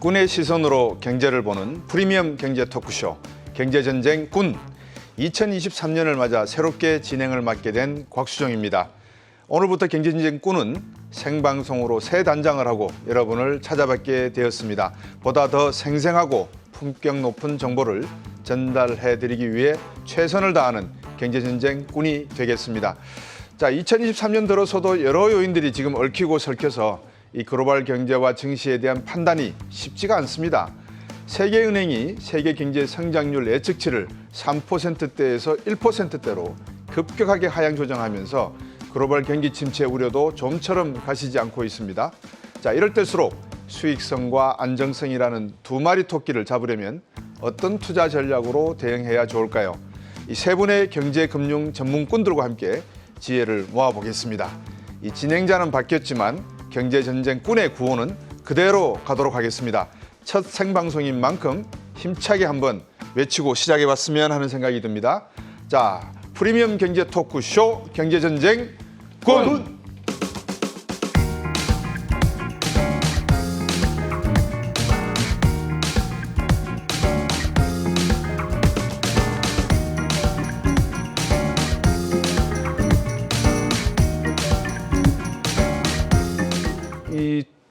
꾼의 시선으로 경제를 보는 프리미엄 경제 토크쇼 경제전쟁 꾼. 2023년을 맞아 새롭게 진행을 맡게 된 곽수정입니다. 오늘부터 경제전쟁 꾼은 생방송으로 새 단장을 하고 여러분을 찾아뵙게 되었습니다. 보다 더 생생하고 품격 높은 정보를 전달해드리기 위해 최선을 다하는 경제전쟁 꾼이 되겠습니다. 자, 2023년 들어서도 여러 요인들이 지금 얽히고 설켜서 이 글로벌 경제와 증시에 대한 판단이 쉽지가 않습니다. 세계은행이 세계 경제 성장률 예측치를 3%대에서 1%대로 급격하게 하향 조정하면서 글로벌 경기 침체 우려도 좀처럼 가시지 않고 있습니다. 자, 이럴 때일수록 수익성과 안정성이라는 두 마리 토끼를 잡으려면 어떤 투자 전략으로 대응해야 좋을까요? 이 세 분의 경제 금융 전문꾼들과 함께 지혜를 모아보겠습니다. 이 진행자는 바뀌었지만 경제전쟁 꾼의 구호는 그대로 가도록 하겠습니다. 첫 생방송인 만큼 힘차게 한번 외치고 시작해봤으면 하는 생각이 듭니다. 자, 프리미엄 경제 토크쇼 경제전쟁 꾼!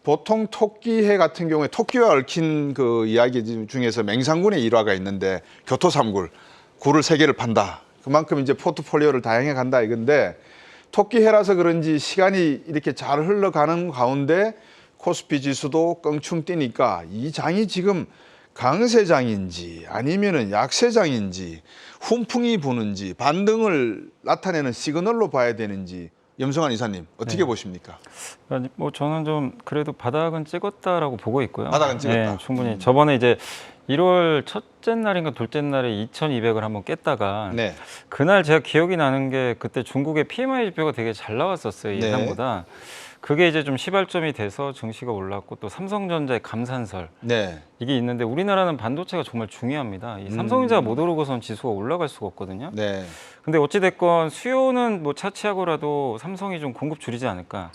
보통 토끼해 같은 경우에 토끼와 얽힌 그 이야기 중에서 맹상군의 일화가 있는데 교토삼굴, 굴을 3개를 판다. 그만큼 이제 포트폴리오를 다양해 간다 이건데 토끼해라서 그런지 시간이 이렇게 잘 흘러가는 가운데 코스피 지수도 껑충 뛰니까 이 장이 지금 강세장인지 아니면은 약세장인지 훈풍이 부는지 반등을 나타내는 시그널로 봐야 되는지 염성환 이사님 어떻게 보십니까? 뭐 저는 좀 그래도 바닥은 찍었다라고 보고 있고요. 바닥은 찍었다. 네, 충분히. 저번에 이제 1월 첫째 날인가 둘째 날에 2,200을 한번 깼다가 네. 그날 제가 기억이 나는 게 그때 중국의 PMI 지표가 되게 잘 나왔었어요. 네. 예상보다. 그게 이제 좀 시발점이 돼서 증시가 올랐고 또 삼성전자의 감산설 네. 이게 있는데 우리나라는 반도체가 정말 중요합니다. 이 삼성전자가 못 오르고선 지수가 올라갈 수가 없거든요. 네. 근데 어찌됐건 수요는 뭐 차치하고라도 삼성이 좀 공급 줄이지 않을까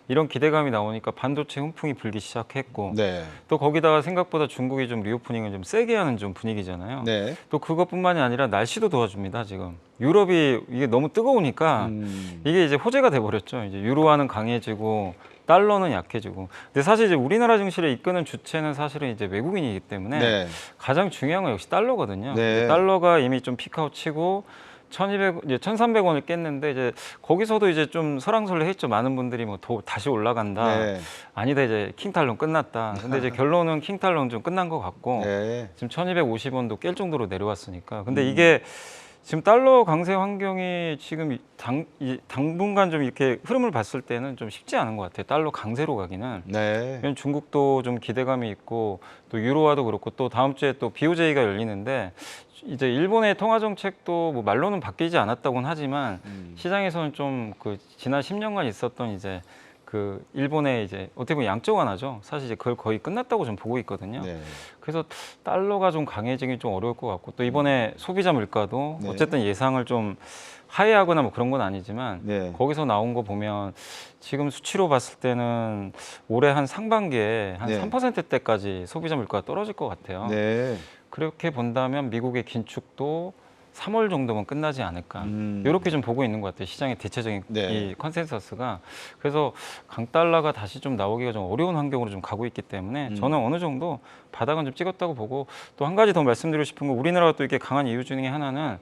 이런 기대감이 나오니까 반도체 훈풍이 불기 시작했고 네. 또 거기다가 생각보다 중국이 좀 리오프닝을 좀 세게 하는 좀 분위기잖아요. 네. 또 그것뿐만이 아니라 날씨도 도와줍니다. 지금 유럽이 이게 너무 뜨거우니까 이게 이제 호재가 돼버렸죠. 이제 유로화는 강해지고 달러는 약해지고. 근데 사실 이제 우리나라 증시를 이끄는 주체는 사실은 이제 외국인이기 때문에 네. 가장 중요한 건 역시 달러거든요. 네. 달러가 이미 좀 피크아웃 치고 1,200, 이제 1,300원을 깼는데 이제 거기서도 이제 좀 설왕설래했죠. 많은 분들이 뭐 다시 올라간다. 네. 아니다 이제 킹탈론 끝났다. 근데 이제 결론은 킹탈론 좀 끝난 것 같고 네. 지금 1,250원도 깰 정도로 내려왔으니까. 근데 이게 지금 달러 강세 환경이 지금 당분간 좀 이렇게 흐름을 봤을 때는 좀 쉽지 않은 것 같아요. 달러 강세로 가기는. 네. 왜냐면 중국도 좀 기대감이 있고 또 유로화도 그렇고 또 다음 주에 또 BOJ가 열리는데 이제 일본의 통화 정책도 뭐 말로는 바뀌지 않았다고는 하지만 시장에서는 좀 그 지난 10년간 있었던 이제 그 일본의 이제 어떻게 보면 양적 완화죠. 사실 이제 그걸 거의 끝났다고 좀 보고 있거든요. 네. 그래서 달러가 좀 강해지기 좀 어려울 것 같고 또 이번에 소비자 물가도 네. 어쨌든 예상을 좀 하회하거나 뭐 그런 건 아니지만 네. 거기서 나온 거 보면 지금 수치로 봤을 때는 올해 한 상반기에 한 네. 3%대까지 소비자 물가가 떨어질 것 같아요. 네. 그렇게 본다면 미국의 긴축도 3월 정도면 끝나지 않을까 이렇게 좀 보고 있는 것 같아요. 시장의 대체적인 네. 이 컨센서스가. 그래서 강달러가 다시 좀 나오기가 좀 어려운 환경으로 좀 가고 있기 때문에 저는 어느 정도 바닥은 좀 찍었다고 보고 또 한 가지 더 말씀드리고 싶은 거 우리나라가 또 이렇게 강한 이유 중에 하나는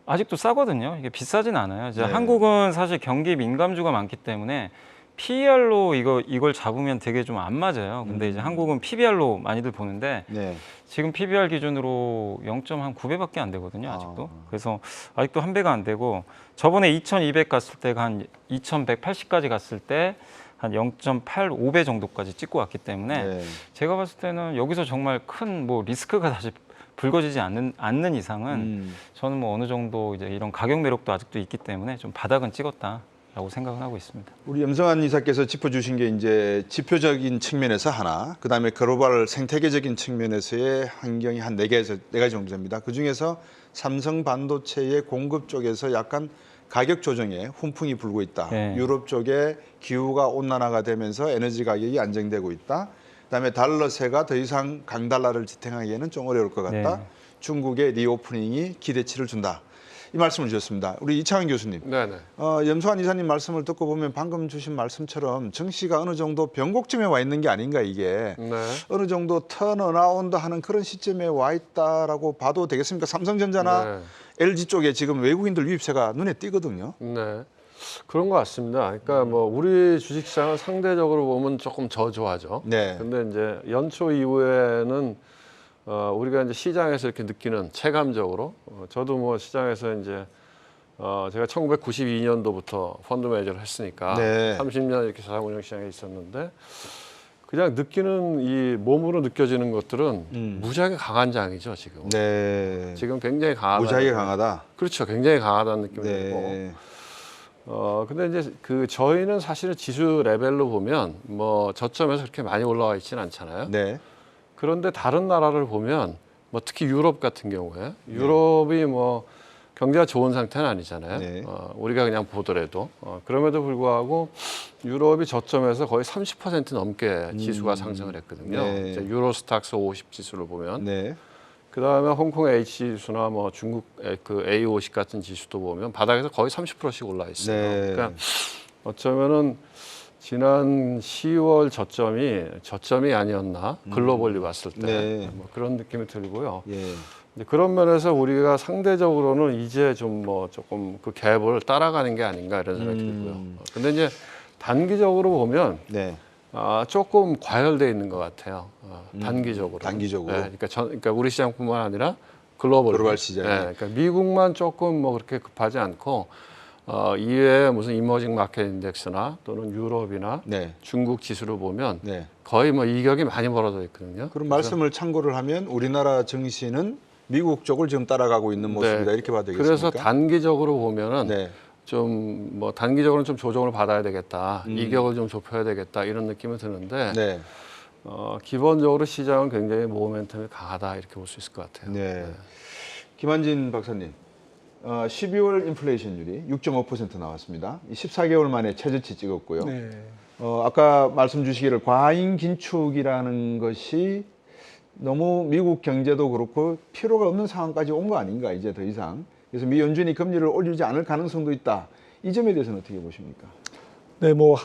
아직도 싸거든요. 이게 비싸진 않아요. 이제 네. 한국은 사실 경기 민감주가 많기 때문에 PER로 이걸 잡으면 되게 좀 안 맞아요. 근데 이제 한국은 PBR로 많이들 보는데 네. 지금 PBR 기준으로 0.9배밖에 안 되거든요, 아직도. 그래서 아직도 1배가 안 되고 저번에 2,200 갔을 때가 한 2,180까지 갔을 때 한 0.85배 정도까지 찍고 왔기 때문에 네. 제가 봤을 때는 여기서 정말 큰 뭐 리스크가 다시 불거지지 않는 이상은 저는 뭐 어느 정도 이제 이런 가격 매력도 아직도 있기 때문에 좀 바닥은 찍었다라고 생각은 하고 있습니다. 우리 염성환 이사께서 짚어주신 게 이제 지표적인 측면에서 하나, 그 다음에 글로벌 생태계적인 측면에서의 환경이 한 4가지 정도 됩니다. 그 중에서 삼성 반도체의 공급 쪽에서 약간 가격 조정에 훈풍이 불고 있다. 네. 유럽 쪽에 기후가 온난화가 되면서 에너지 가격이 안정되고 있다. 그다음에 달러세가 더 이상 강달러를 지탱하기에는 좀 어려울 것 같다. 네. 중국의 리오프닝이 기대치를 준다. 이 말씀을 주셨습니다. 우리 이창현 교수님. 네네. 염수환 이사님 말씀을 듣고 보면 방금 주신 말씀처럼 증시가 어느 정도 변곡점에 와 있는 게 아닌가 이게. 네. 어느 정도 턴어라운드 하는 그런 시점에 와 있다라고 봐도 되겠습니까? 삼성전자나 네. LG 쪽에 지금 외국인들 유입세가 눈에 띄거든요. 네. 그런 것 같습니다. 그러니까 뭐 우리 주식시장은 상대적으로 보면 조금 저조하죠. 네. 근데 이제 연초 이후에는 우리가 이제 시장에서 이렇게 느끼는 체감적으로 저도 뭐 시장에서 이제 제가 1992년도부터 펀드 매니저를 했으니까 네. 30년 이렇게 자산운용 시장에 있었는데 그냥 느끼는 이 몸으로 느껴지는 것들은 무지하게 강한 장이죠 지금. 네. 지금 굉장히 강하다. 무지하게 강하다. 그렇죠. 굉장히 강하다는 느낌이 네. 들고. 근데 이제 그 저희는 사실은 지수 레벨로 보면 뭐 저점에서 그렇게 많이 올라와 있지는 않잖아요. 네. 그런데 다른 나라를 보면 뭐 특히 유럽 같은 경우에 유럽이 뭐 경제가 좋은 상태는 아니잖아요. 네. 우리가 그냥 보더라도 그럼에도 불구하고 유럽이 저점에서 거의 30% 넘게 지수가 상승을 했거든요. 네. 이제 유로스탁스 50 지수를 보면 네. 그다음에 홍콩 H 지수나 뭐 중국 그 A50 같은 지수도 보면 바닥에서 거의 30%씩 올라 있어요. 네. 그러니까 어쩌면은 지난 10월 저점이 아니었나 글로벌리 봤을 때 네. 뭐 그런 느낌이 들고요. 예. 이제 그런 면에서 우리가 상대적으로는 이제 좀 뭐 조금 그 갭을 따라가는 게 아닌가 이런 생각이 들고요. 근데 이제 단기적으로 보면 네. 조금 과열돼 있는 것 같아요. 단기적으로. 단기적으로. 네, 그러니까 우리 시장뿐만 아니라 글로벌 시장에. 네, 그러니까 미국만 조금 뭐 그렇게 급하지 않고 이외에 무슨 이머징 마켓 인덱스나 또는 유럽이나 네. 중국 지수를 보면 네. 거의 뭐 이격이 많이 벌어져 있거든요. 그럼 그래서 말씀을 참고를 하면 우리나라 증시는 미국 쪽을 지금 따라가고 있는 모습이다 네. 이렇게 봐도 되겠습니까? 그래서 단기적으로 보면은 네. 좀 뭐 단기적으로는 좀 조정을 받아야 되겠다, 이격을 좀 좁혀야 되겠다 이런 느낌이 드는데 네. 기본적으로 시장은 굉장히 모멘텀이 강하다 이렇게 볼 수 있을 것 같아요. 네. 김한진 박사님, 12월 인플레이션율이 6.5% 나왔습니다. 14개월 만에 최저치 찍었고요. 네. 아까 말씀 주시기를 과잉 긴축이라는 것이 너무 미국 경제도 그렇고 필요가 없는 상황까지 온 거 아닌가 이제 더 이상. 그래서 미 연준이 금리를 올리지 않을 가능성도 있다. 이 점에 대해서는 어떻게 보십니까? 네, 뭐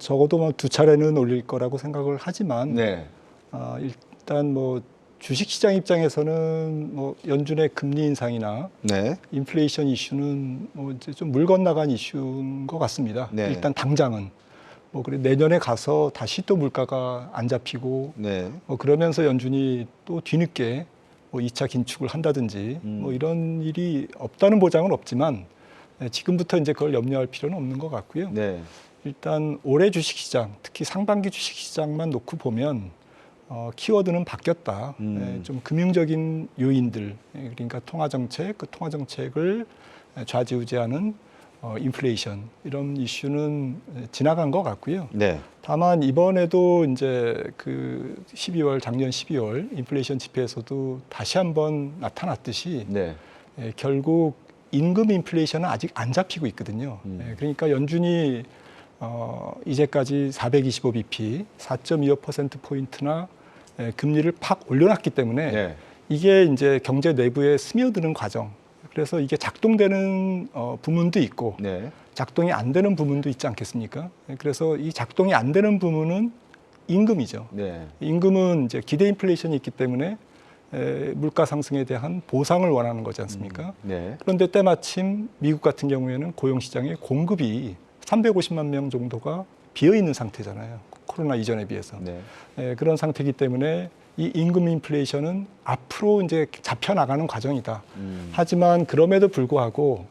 적어도 뭐 두 차례는 올릴 거라고 생각을 하지만 네. 일단 뭐 주식시장 입장에서는 뭐 연준의 금리 인상이나 네. 인플레이션 이슈는 뭐 이제 좀 물 건너간 이슈인 것 같습니다. 네. 일단 당장은 뭐 그래 내년에 가서 다시 또 물가가 안 잡히고 네. 그러면서 연준이 또 뒤늦게 뭐 2차 긴축을 한다든지 뭐 이런 일이 없다는 보장은 없지만 지금부터 이제 그걸 염려할 필요는 없는 것 같고요. 네. 일단 올해 주식시장, 특히 상반기 주식시장만 놓고 보면 키워드는 바뀌었다. 좀 금융적인 요인들, 그러니까 통화정책, 그 통화정책을 좌지우지하는 인플레이션 이런 이슈는 지나간 것 같고요. 네. 다만 이번에도 이제 그 작년 12월 인플레이션 지표에서도 다시 한번 나타났듯이 네. 결국 임금 인플레이션은 아직 안 잡히고 있거든요. 그러니까 연준이 이제까지 425bp, 4.25%포인트나 금리를 팍 올려놨기 때문에 네. 이게 이제 경제 내부에 스며드는 과정. 그래서 이게 작동되는 부문도 있고 네. 작동이 안 되는 부문도 있지 않겠습니까? 그래서 이 작동이 안 되는 부문은 임금이죠. 네. 임금은 이제 기대 인플레이션이 있기 때문에 물가 상승에 대한 보상을 원하는 거지 않습니까? 네. 그런데 때마침 미국 같은 경우에는 고용시장의 공급이 350만 명 정도가 비어 있는 상태잖아요. 코로나 이전에 비해서. 네. 그런 상태이기 때문에 이 임금 인플레이션은 앞으로 이제 잡혀 나가는 과정이다. 하지만 그럼에도 불구하고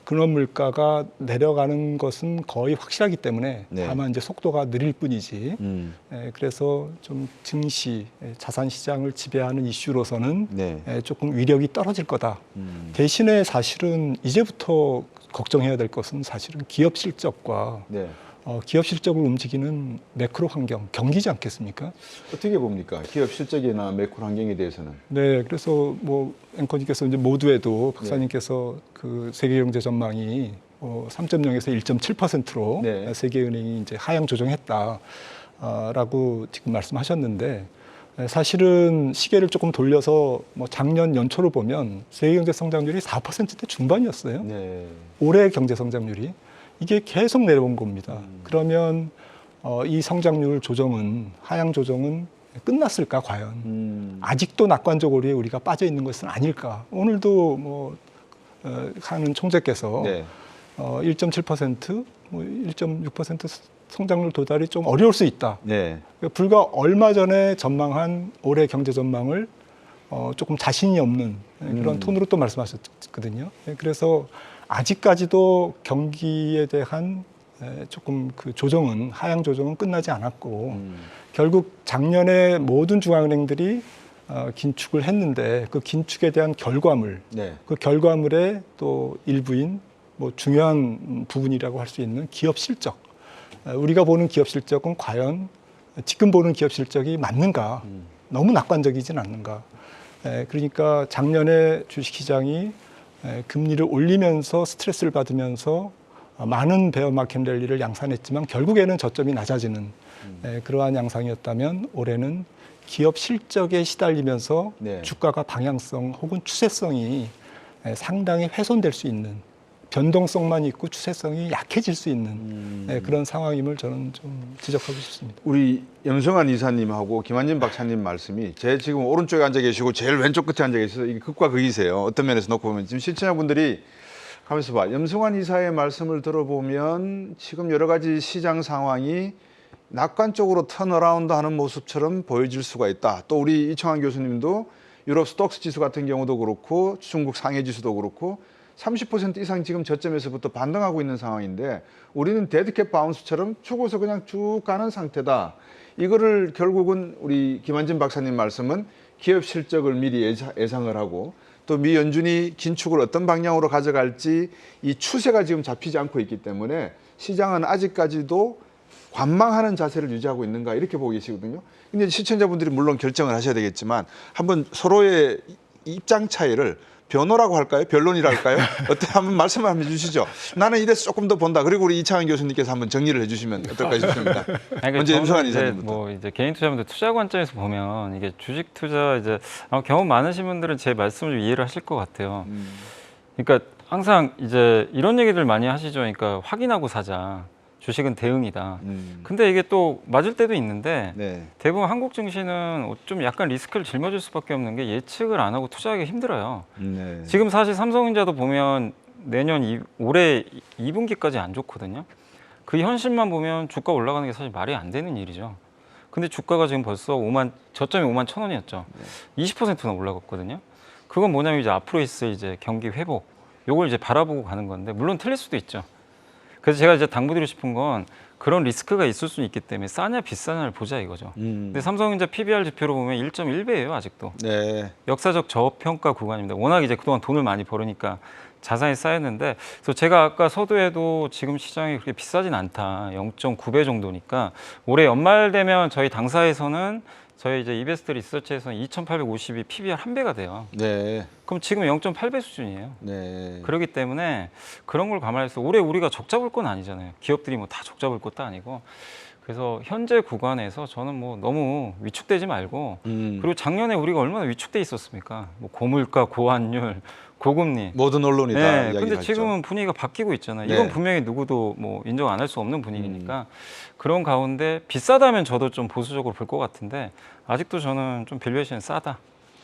근원 물가가 내려가는 것은 거의 확실하기 때문에 네. 다만 이제 속도가 느릴 뿐이지. 그래서 좀 증시, 자산 시장을 지배하는 이슈로서는 네. 조금 위력이 떨어질 거다. 대신에 사실은 이제부터 걱정해야 될 것은 사실은 기업 실적과 네. 기업 실적을 움직이는 매크로 환경, 경기지 않겠습니까? 어떻게 봅니까? 기업 실적이나 매크로 환경에 대해서는. 네, 그래서 뭐 앵커님께서 이제 모두에도 박사님께서 그 세계 경제 전망이 3.0에서 1.7%로 네. 세계은행이 이제 하향 조정했다. 라고 지금 말씀하셨는데 사실은 시계를 조금 돌려서 뭐 작년 연초로 보면 세계 경제 성장률이 4%대 중반이었어요. 네. 올해 경제 성장률이 이게 계속 내려온 겁니다. 그러면 이 성장률 조정은 하향 조정은 끝났을까 과연? 아직도 낙관적으로에 우리가 빠져 있는 것은 아닐까? 오늘도 뭐 하는 총재께서 네. 1.7%, 뭐 1.6% 성장률 도달이 좀 어려울 수 있다. 네. 불과 얼마 전에 전망한 올해 경제 전망을 조금 자신이 없는 그런 톤으로 또 말씀하셨거든요. 그래서 아직까지도 경기에 대한 조금 그 조정은 하향 조정은 끝나지 않았고 결국 작년에 모든 중앙은행들이 긴축을 했는데 그 긴축에 대한 결과물, 네. 그 결과물의 또 일부인 뭐 중요한 부분이라고 할 수 있는 기업 실적. 우리가 보는 기업 실적은 과연 지금 보는 기업 실적이 맞는가? 너무 낙관적이진 않는가? 그러니까 작년에 주식시장이 금리를 올리면서 스트레스를 받으면서 많은 베어 마켓 랠리를 양산했지만 결국에는 저점이 낮아지는 그러한 양상이었다면 올해는 기업 실적에 시달리면서 네. 주가가 방향성 혹은 추세성이 상당히 훼손될 수 있는 변동성만 있고 추세성이 약해질 수 있는 그런 상황임을 저는 좀 지적하고 싶습니다. 우리 염성환 이사님하고 김한진 박사님 말씀이 제 지금 오른쪽에 앉아 계시고 제일 왼쪽 끝에 앉아 계셔서 이게 극과 극이세요. 어떤 면에서 놓고 보면 지금 시청자분들이 가면서 봐. 염성환 이사의 말씀을 들어보면 지금 여러 가지 시장 상황이 낙관적으로 턴어라운드 하는 모습처럼 보여질 수가 있다. 또 우리 이청환 교수님도 유럽 스톡스 지수 같은 경우도 그렇고 중국 상해 지수도 그렇고 30% 이상 지금 저점에서부터 반등하고 있는 상황인데 우리는 데드캣 바운스처럼 죽어서 그냥 쭉 가는 상태다. 이거를 결국은 우리 김한진 박사님 말씀은 기업 실적을 미리 예상을 하고 또 미 연준이 긴축을 어떤 방향으로 가져갈지 이 추세가 지금 잡히지 않고 있기 때문에 시장은 아직까지도 관망하는 자세를 유지하고 있는가 이렇게 보고 계시거든요. 근데 시청자분들이 물론 결정을 하셔야 되겠지만 한번 서로의 입장 차이를 변호라고 할까요? 변론이랄까요? 어때 한번 말씀을 한번 해주시죠. 나는 이래서 조금 더 본다. 그리고 우리 이창환 교수님께서 한번 정리를 해주시면 어떨까 싶습니다. 먼저 염성환 이사님부터. 뭐 이제 개인 투자분들 투자 관점에서 보면 이게 주식 투자 이제 아마 경험 많으신 분들은 제 말씀을 좀 이해를 하실 것 같아요. 그러니까 항상 이제 이런 얘기들 많이 하시죠. 그러니까 확인하고 사자. 주식은 대응이다. 근데 이게 또 맞을 때도 있는데 네. 대부분 한국 증시는 좀 약간 리스크를 짊어질 수밖에 없는 게 예측을 안 하고 투자하기 힘들어요. 네. 지금 사실 삼성전자도 보면 내년 올해 2분기까지 안 좋거든요. 그 현실만 보면 주가 올라가는 게 사실 말이 안 되는 일이죠. 근데 주가가 지금 벌써 저점이 5만 1,000원이었죠. 20%나 올라갔거든요. 그건 뭐냐면 이제 앞으로 있을 이제 경기 회복, 요걸 이제 바라보고 가는 건데 물론 틀릴 수도 있죠. 그래서 제가 이제 당부드리고 싶은 건 그런 리스크가 있을 수 있기 때문에 싸냐 비싸냐를 보자 이거죠. 근데 삼성전자 PBR 지표로 보면 1.1배예요 아직도. 네. 역사적 저평가 구간입니다. 워낙 이제 그동안 돈을 많이 벌으니까 자산이 쌓였는데, 그래서 제가 아까 서두에도 지금 시장이 그렇게 비싸진 않다. 0.9배 정도니까 올해 연말 되면 저희 당사에서는 저희 이제 이베스트 리서치에서는 2,852 PBR 한 배가 돼요. 네. 그럼 지금 0.8배 수준이에요. 네. 그렇기 때문에 그런 걸 감안해서 올해 우리가 적자 볼 건 아니잖아요. 기업들이 뭐 다 적자 볼 것도 아니고. 그래서 현재 구간에서 저는 뭐 너무 위축되지 말고, 그리고 작년에 우리가 얼마나 위축돼 있었습니까? 뭐 고물가, 고환율, 고금리. 모든 언론이 다 네, 이야기를 근데 했죠. 지금은 분위기가 바뀌고 있잖아요. 네. 이건 분명히 누구도 뭐 인정 안 할 수 없는 분위기니까 그런 가운데 비싸다면 저도 좀 보수적으로 볼 것 같은데 아직도 저는 좀 밸류에이션이 싸다.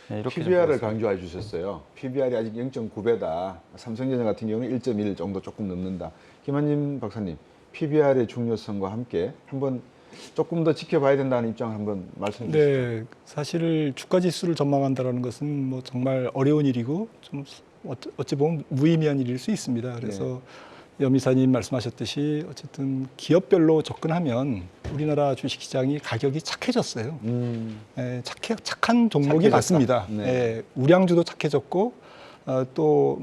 네, 이렇게 좀 PBR을 보겠습니다. 강조해 주셨어요. PBR이 아직 0.9배다. 삼성전자 같은 경우는 1.1 정도 조금 넘는다. 김한진 박사님, PBR의 중요성과 함께 한번 조금 더 지켜봐야 된다는 입장을 한번 말씀해 주시죠. 네, 사실 주가 지수를 전망한다라는 것은 뭐 정말 어려운 일이고 좀 어찌 보면 무의미한 일일 수 있습니다. 그래서 염 이사님 말씀하셨듯이 어쨌든 기업별로 접근하면 우리나라 주식시장이 가격이 착해졌어요. 착한 종목이 착해졌다. 많습니다. 네. 우량주도 착해졌고 또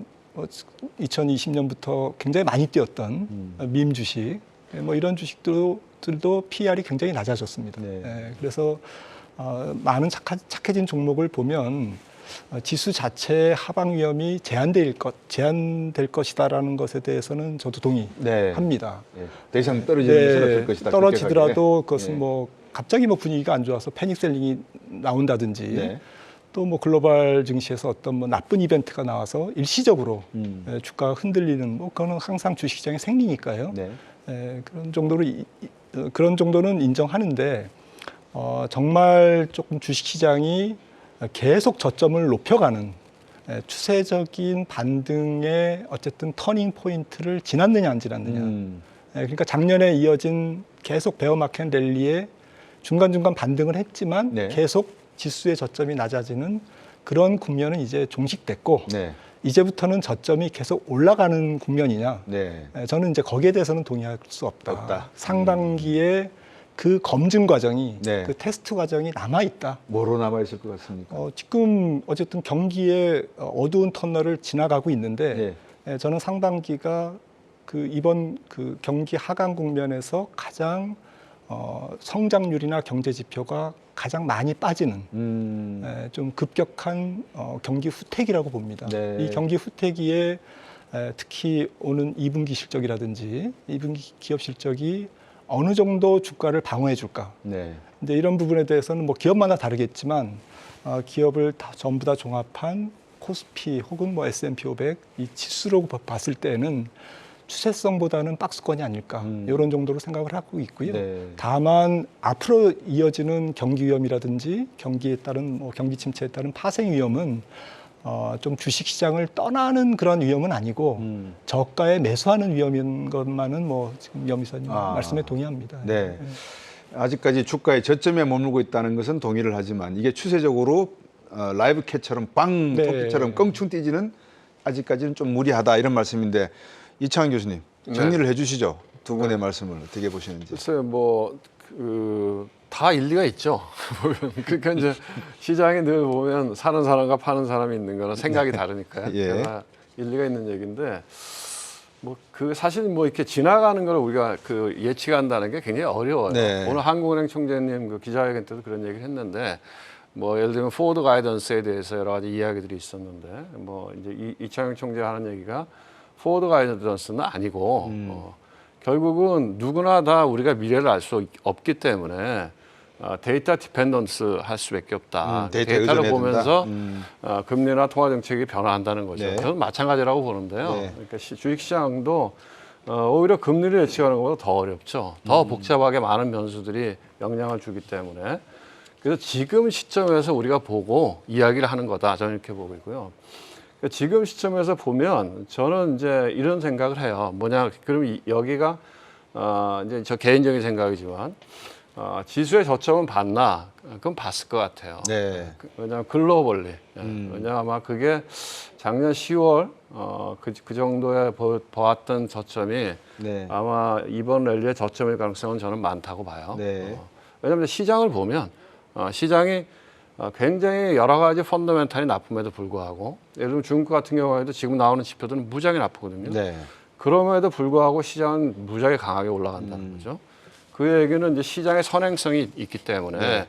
2020년부터 굉장히 많이 뛰었던 밈 주식, 뭐 이런 주식들도 PER이 굉장히 낮아졌습니다. 네. 그래서 많은 착해진 종목을 보면 지수 자체의 하방 위험이 제한될 것이다라는 것에 대해서는 저도 동의합니다. 네. 더 이상 떨어지는 것은 없을 것이다. 떨어지더라도 급격하게. 그것은 네. 뭐 갑자기 뭐 분위기가 안 좋아서 패닉셀링이 나온다든지 네. 또 뭐 글로벌 증시에서 어떤 뭐 나쁜 이벤트가 나와서 일시적으로 주가가 흔들리는 뭐 그거는 항상 주식시장의 생리니까요. 네. 그런 정도는 인정하는데 정말 조금 주식시장이 계속 저점을 높여가는 추세적인 반등의 어쨌든 터닝 포인트를 지났느냐 안 지났느냐. 그러니까 작년에 이어진 계속 베어마켓 랠리에 중간중간 반등을 했지만 네. 계속 지수의 저점이 낮아지는 그런 국면은 이제 종식됐고 네. 이제부터는 저점이 계속 올라가는 국면이냐. 네. 저는 이제 거기에 대해서는 동의할 수 없다. 없다. 상반기에 그 검증 과정이 네. 그 테스트 과정이 남아 있다. 뭐로 남아 있을 것 같습니까? 지금 어쨌든 경기의 어두운 터널을 지나가고 있는데 네. 저는 상반기가 그 이번 그 경기 하강 국면에서 가장 성장률이나 경제 지표가 가장 많이 빠지는 좀 급격한 경기 후퇴기라고 봅니다. 네. 이 경기 후퇴기에 특히 오는 2분기 실적이라든지 2분기 기업 실적이 어느 정도 주가를 방어해 줄까. 네. 근데 이런 부분에 대해서는 뭐 기업마다 다르겠지만 기업을 전부 다 종합한 코스피 혹은 뭐 S&P 500 이 지수로 봤을 때는 추세성보다는 박스권이 아닐까 이런 정도로 생각을 하고 있고요. 네. 다만 앞으로 이어지는 경기 위험이라든지 경기에 따른 뭐 경기 침체에 따른 파생 위험은 좀 주식시장을 떠나는 그런 위험은 아니고 저가에 매수하는 위험인 것만은 뭐 지금 염 이사님 말씀에 동의합니다. 네. 아직까지 주가의 저점에 머물고 있다는 것은 동의를 하지만 이게 추세적으로 라이브 캣처럼 빵 네. 토끼처럼 껑충 뛰지는 아직까지는 좀 무리하다 이런 말씀인데 이창환 교수님 정리를 해주시죠. 두 분의 말씀을 어떻게 보시는지. 글쎄요, 다 일리가 있죠. 그러니까 이제 시장에 늘 보면 사는 사람과 파는 사람이 있는 거는 생각이 다르니까요. 예. 다 일리가 있는 얘기인데 사실 이렇게 지나가는 걸 우리가 예측한다는 게 굉장히 어려워요. 네. 오늘 한국은행 총재님 그 기자회견 때도 그런 얘기를 했는데 예를 들면 포워드 가이던스에 대해서 여러 가지 이야기들이 있었는데 이제 이창용 총재 하는 얘기가 포워드 가이던스는 아니고 결국은 누구나 다 우리가 미래를 알 수 없기 때문에 데이터 디펜던스 할 수밖에 없다. 데이터를 의존해야 보면서 된다. 금리나 통화 정책이 변화한다는 거죠. 네. 저는 마찬가지라고 보는데요. 네. 그러니까 주식시장도 오히려 금리를 예측하는 것보다 더 어렵죠. 더 복잡하게 많은 변수들이 영향을 주기 때문에 그래서 지금 시점에서 우리가 보고 이야기를 하는 거다. 저는 이렇게 보고 있고요. 지금 시점에서 보면 저는 이제 이런 생각을 해요. 그럼 여기가 이제 저 개인적인 생각이지만 지수의 저점은 봤나? 그럼 봤을 것 같아요. 네. 왜냐하면 글로벌리. 왜냐하면 아마 그게 작년 10월 그 정도에 보았던 저점이 네. 아마 이번 랠리의 저점일 가능성은 저는 많다고 봐요. 네. 왜냐하면 시장을 보면 시장이 굉장히 여러 가지 펀더멘탈이 나쁨에도 불구하고 예를 들면 중국 같은 경우에도 지금 나오는 지표들은 무지하게 나쁘거든요. 네. 그럼에도 불구하고 시장은 무지하게 강하게 올라간다는 거죠. 그 얘기는 이제 시장의 선행성이 있기 때문에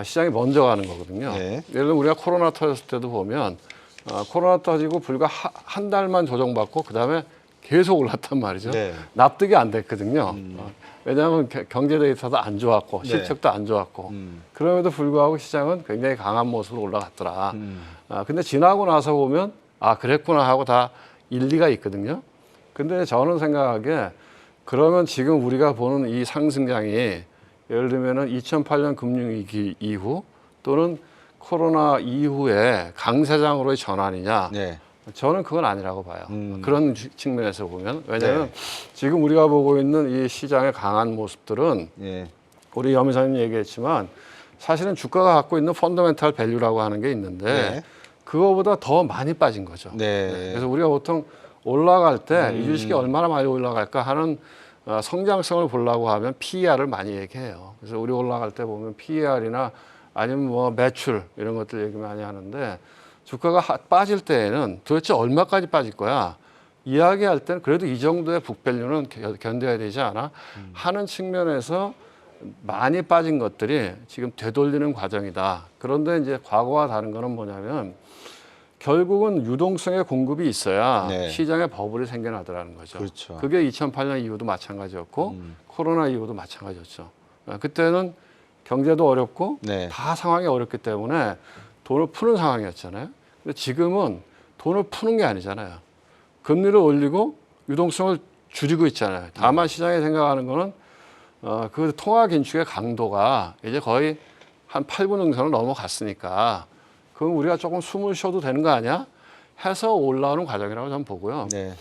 시장이 먼저 가는 거거든요. 네. 예를 들면 우리가 코로나 터졌을 때도 보면 코로나 터지고 불과 한 달만 조정받고 그다음에 계속 올랐단 말이죠. 네. 납득이 안 됐거든요. 왜냐하면 경제 데이터도 안 좋았고 네. 실적도 안 좋았고 그럼에도 불구하고 시장은 굉장히 강한 모습으로 올라갔더라. 근데 지나고 나서 보면 그랬구나 하고 다 일리가 있거든요. 근데 저는 생각하기에 그러면 지금 우리가 보는 이 상승장이 예를 들면은 2008년 금융위기 이후 또는 코로나 이후에 강세장으로의 전환이냐? 네. 저는 그건 아니라고 봐요. 그런 측면에서 보면 왜냐하면 네. 지금 우리가 보고 있는 이 시장의 강한 모습들은 네. 우리 염 이사님 얘기했지만 사실은 주가가 갖고 있는 펀더멘탈 밸류라고 하는 게 있는데 네. 그거보다 더 많이 빠진 거죠. 네. 그래서 우리가 보통 올라갈 때 이 주식이 얼마나 많이 올라갈까 하는 성장성을 보려고 하면 PER을 많이 얘기해요. 그래서 우리 올라갈 때 보면 PER이나 아니면 매출 이런 것들 얘기 많이 하는데 주가가 빠질 때에는 도대체 얼마까지 빠질 거야? 이야기할 때는 그래도 이 정도의 북밸류는 견뎌야 되지 않아? 하는 측면에서 많이 빠진 것들이 지금 되돌리는 과정이다. 그런데 이제 과거와 다른 거는 뭐냐면 결국은 유동성의 공급이 있어야 네. 시장에 버블이 생겨나더라는 거죠. 그렇죠. 그게 2008년 이후도 마찬가지였고 코로나 이후도 마찬가지였죠. 그때는 경제도 어렵고 네. 다 상황이 어렵기 때문에 돈을 푸는 상황이었잖아요. 근데 지금은 돈을 푸는 게 아니잖아요. 금리를 올리고 유동성을 줄이고 있잖아요. 다만 시장이 생각하는 거는 그 통화 긴축의 강도가 이제 거의 한 8분 응선을 넘어갔으니까 그럼 우리가 조금 숨을 쉬어도 되는 거 아니야? 해서 올라오는 과정이라고 저는 보고요. 네.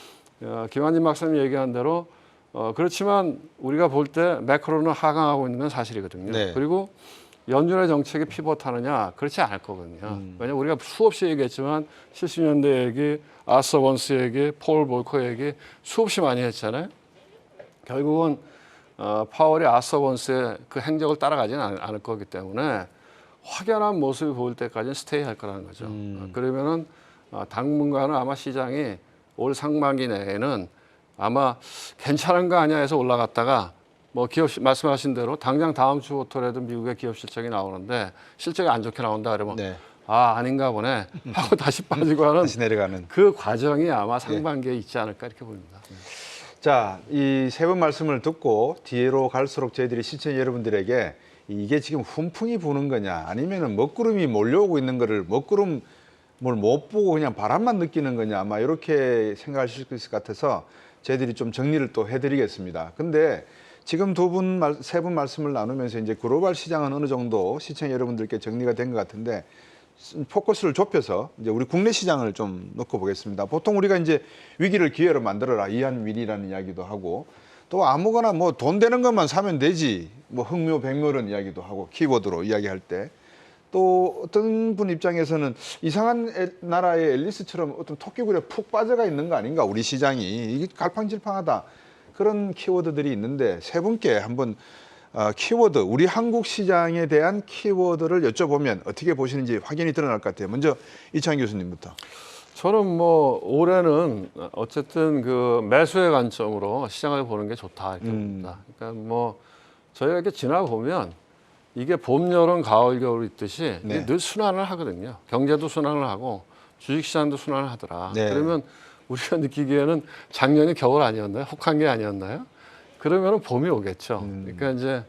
김한진 박사님 얘기한 대로 그렇지만 우리가 볼 때 매크로는 하강하고 있는 건 사실이거든요. 네. 그리고 연준의 정책이 피벗하느냐 그렇지 않을 거거든요. 왜냐하면 우리가 수없이 얘기했지만 70년대 얘기, 아서 번스 얘기, 폴 볼커 얘기 수없이 많이 했잖아요. 결국은 파월이 아서 번스의 그 행적을 따라가지는 않을 거기 때문에 확연한 모습이 보일 때까지는 스테이할 거라는 거죠. 그러면은 당분간은 아마 시장이 올 상반기 내에는 아마 괜찮은 거 아니야 해서 올라갔다가 뭐 기업 말씀하신 대로 당장 다음 주부터라도 미국의 기업 실적이 나오는데 실적이 안 좋게 나온다 그러면 네. 아 아닌가 보네 하고 다시 빠지고 하는 다시 내려가는. 그 과정이 아마 상반기에 있지 않을까 이렇게 보입니다. 자, 이 세 번 말씀을 듣고 뒤로 갈수록 저희들이 시청자 여러분들에게 이게 지금 훈풍이 부는 거냐 아니면은 먹구름이 몰려오고 있는 거를 먹구름을 못 보고 그냥 바람만 느끼는 거냐 아마 이렇게 생각하실 수 있을 것 같아서 저희들이 좀 정리를 또 해드리겠습니다. 근데 지금 세 분 말씀을 나누면서 이제 글로벌 시장은 어느 정도 시청자 여러분들께 정리가 된 것 같은데 포커스를 좁혀서 이제 우리 국내 시장을 좀 놓고 보겠습니다. 보통 우리가 이제 위기를 기회로 만들어라 이한윈이라는 이야기도 하고 또 아무거나 뭐 돈 되는 것만 사면 되지 뭐 흥묘 백묘 이런 이야기도 하고 키워드로 이야기할 때 또 어떤 분 입장에서는 이상한 나라의 앨리스처럼 어떤 토끼굴에 푹 빠져가 있는 거 아닌가 우리 시장이 이게 갈팡질팡하다 그런 키워드들이 있는데 세 분께 한번 키워드 우리 한국 시장에 대한 키워드를 여쭤보면 어떻게 보시는지 확연히 드러날 것 같아요. 먼저 이창희 교수님부터. 저는 뭐 올해는 어쨌든 그 매수의 관점으로 시장을 보는 게 좋다 이렇게 봅니다. 그러니까 뭐 저희가 이렇게 지나 보면 이게 봄, 여름, 가을, 겨울 있듯이 네. 늘 순환을 하거든요. 경제도 순환을 하고 주식시장도 순환을 하더라. 네. 그러면 우리가 느끼기에는 작년이 겨울 아니었나요? 혹한기 아니었나요? 그러면 봄이 오겠죠. 그러니까 이제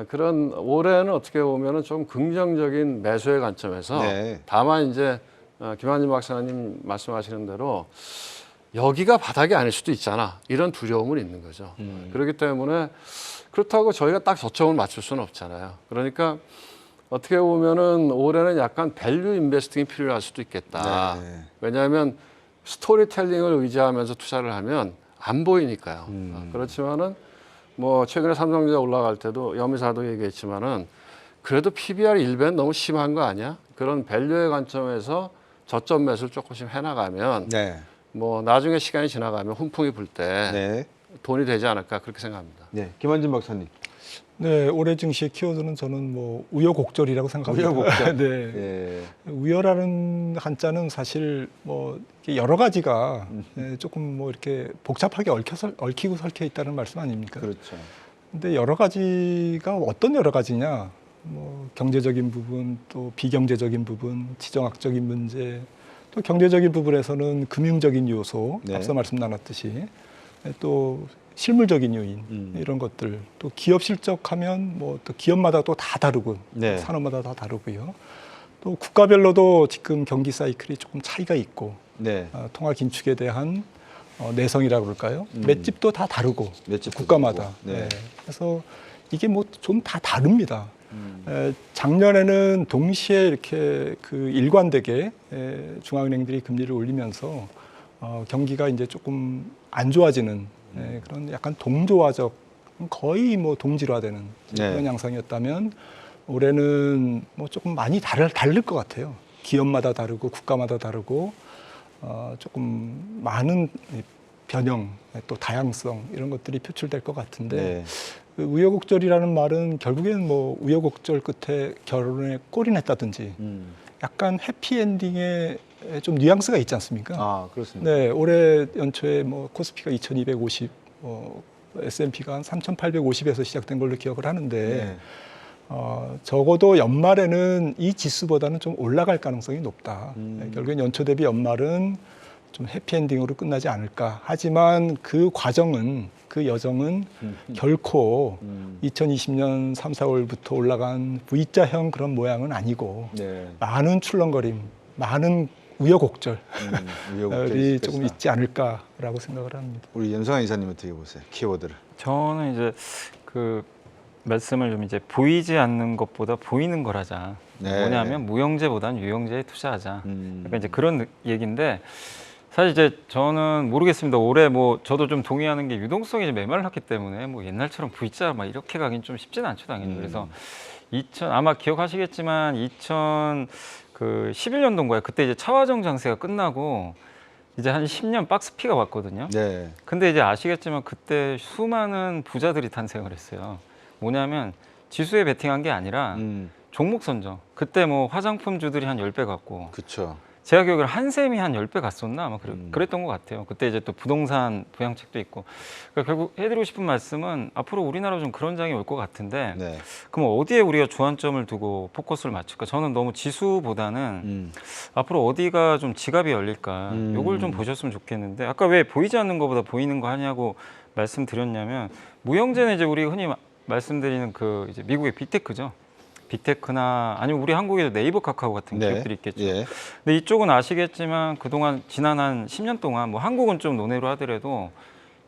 그런 올해는 어떻게 보면은 좀 긍정적인 매수의 관점에서 네. 다만 이제 김한진 박사님 말씀하시는 대로 여기가 바닥이 아닐 수도 있잖아. 이런 두려움은 있는 거죠. 그렇기 때문에 그렇다고 저희가 딱 저점을 맞출 수는 없잖아요. 그러니까 어떻게 보면은 올해는 약간 밸류 인베스팅이 필요할 수도 있겠다. 네. 왜냐하면 스토리텔링을 의지하면서 투자를 하면 안 보이니까요. 그렇지만은 뭐 최근에 삼성전자 올라갈 때도 여미사도 얘기했지만은 그래도 PBR 1배는 너무 심한 거 아니야? 그런 밸류의 관점에서 저점 매수를 조금씩 해나가면 네. 뭐 나중에 시간이 지나가면 훈풍이 불 때 네. 돈이 되지 않을까 그렇게 생각합니다. 네. 김한진 박사님. 네, 올해 증시의 키워드는 저는 뭐 우여곡절이라고 생각합니다. 우여곡절. 네. 예. 우여라는 한자는 사실 뭐 이렇게 여러 가지가 조금 뭐 이렇게 복잡하게 얽히고 설켜 있다는 말씀 아닙니까? 그렇죠. 근데 여러 가지가 어떤 여러 가지냐? 뭐 경제적인 부분, 또 비경제적인 부분, 지정학적인 문제, 또 경제적인 부분에서는 금융적인 요소, 네. 앞서 말씀 나눴듯이 또 실물적인 요인 이런 것들, 또 기업 실적하면 뭐 또 기업마다 또 다 다르고 네. 산업마다 다 다르고요. 또 국가별로도 지금 경기 사이클이 조금 차이가 있고 네. 통화 긴축에 대한 내성이라고 그럴까요? 맷집도 다 다르고 맷집도 국가마다. 다르고. 네. 그래서 이게 뭐 좀 다 다릅니다. 작년에는 동시에 이렇게 그 일관되게 중앙은행들이 금리를 올리면서 경기가 이제 조금 안 좋아지는 그런 약간 동조화적 거의 뭐 동질화되는 네. 그런 양상이었다면 올해는 뭐 조금 많이 다를 것 같아요. 기업마다 다르고 국가마다 다르고 조금 많은 변형 또 다양성 이런 것들이 표출될 것 같은데 네. 그 우여곡절이라는 말은 결국에는 뭐 우여곡절 끝에 결론에 꼴이 냈다든지 약간 해피엔딩에 좀 뉘앙스가 있지 않습니까? 아, 그렇습니다. 네, 올해 연초에 뭐 코스피가 2250, S&P가 한 3850에서 시작된 걸로 기억을 하는데 네. 적어도 연말에는 이 지수보다는 좀 올라갈 가능성이 높다. 결국엔 연초 대비 연말은 좀 해피엔딩으로 끝나지 않을까. 하지만 그 과정은 그 여정은 결코 2020년 3, 4월부터 올라간 V자형 그런 모양은 아니고 네. 많은 출렁거림, 많은 우여곡절이 우여곡절이 조금 있겠다. 있지 않을까라고 생각을 합니다. 우리 연성환 이사님 어떻게 보세요? 키워드를. 저는 이제 그 말씀을 좀 이제 보이지 않는 것보다 보이는 걸 하자. 네. 뭐냐면 무형제보다는 유형제에 투자하자. 약간 이제 그런 얘기인데 사실 이제 저는 모르겠습니다. 올해 뭐 저도 좀 동의하는 게 유동성이 이제 메말랐기 때문에 뭐 옛날처럼 V자 막 이렇게 가긴 좀 쉽지는 않죠, 당연히. 그래서 아마 기억하시겠지만 2011년도인가요? 그때 이제 차화정 장세가 끝나고 이제 한 10년 박스피가 왔거든요. 네. 근데 이제 아시겠지만 그때 수많은 부자들이 탄생을 했어요. 뭐냐면 지수에 베팅한 게 아니라 종목 선정. 그때 뭐 화장품주들이 한 10배 갔고 그렇죠. 제가 기억에 한샘이 한 10배 갔었나 아마 그랬던 것 같아요. 그때 이제 또 부동산 부양책도 있고. 그러니까 결국 해드리고 싶은 말씀은 앞으로 우리나라 좀 그런 장이 올 것 같은데 네. 그럼 어디에 우리가 주안점을 두고 포커스를 맞출까? 저는 너무 지수보다는 앞으로 어디가 좀 지갑이 열릴까? 요걸 좀 보셨으면 좋겠는데 아까 왜 보이지 않는 것보다 보이는 거 하냐고 말씀드렸냐면 무형제는 이제 우리 흔히 말씀드리는 그 이제 미국의 빅테크죠. 빅테크나 아니면 우리 한국에도 네이버 카카오 같은 네. 기업들이 있겠죠. 예. 근데 이쪽은 아시겠지만 그동안 지난 한 10년 동안 뭐 한국은 좀 논외로 하더라도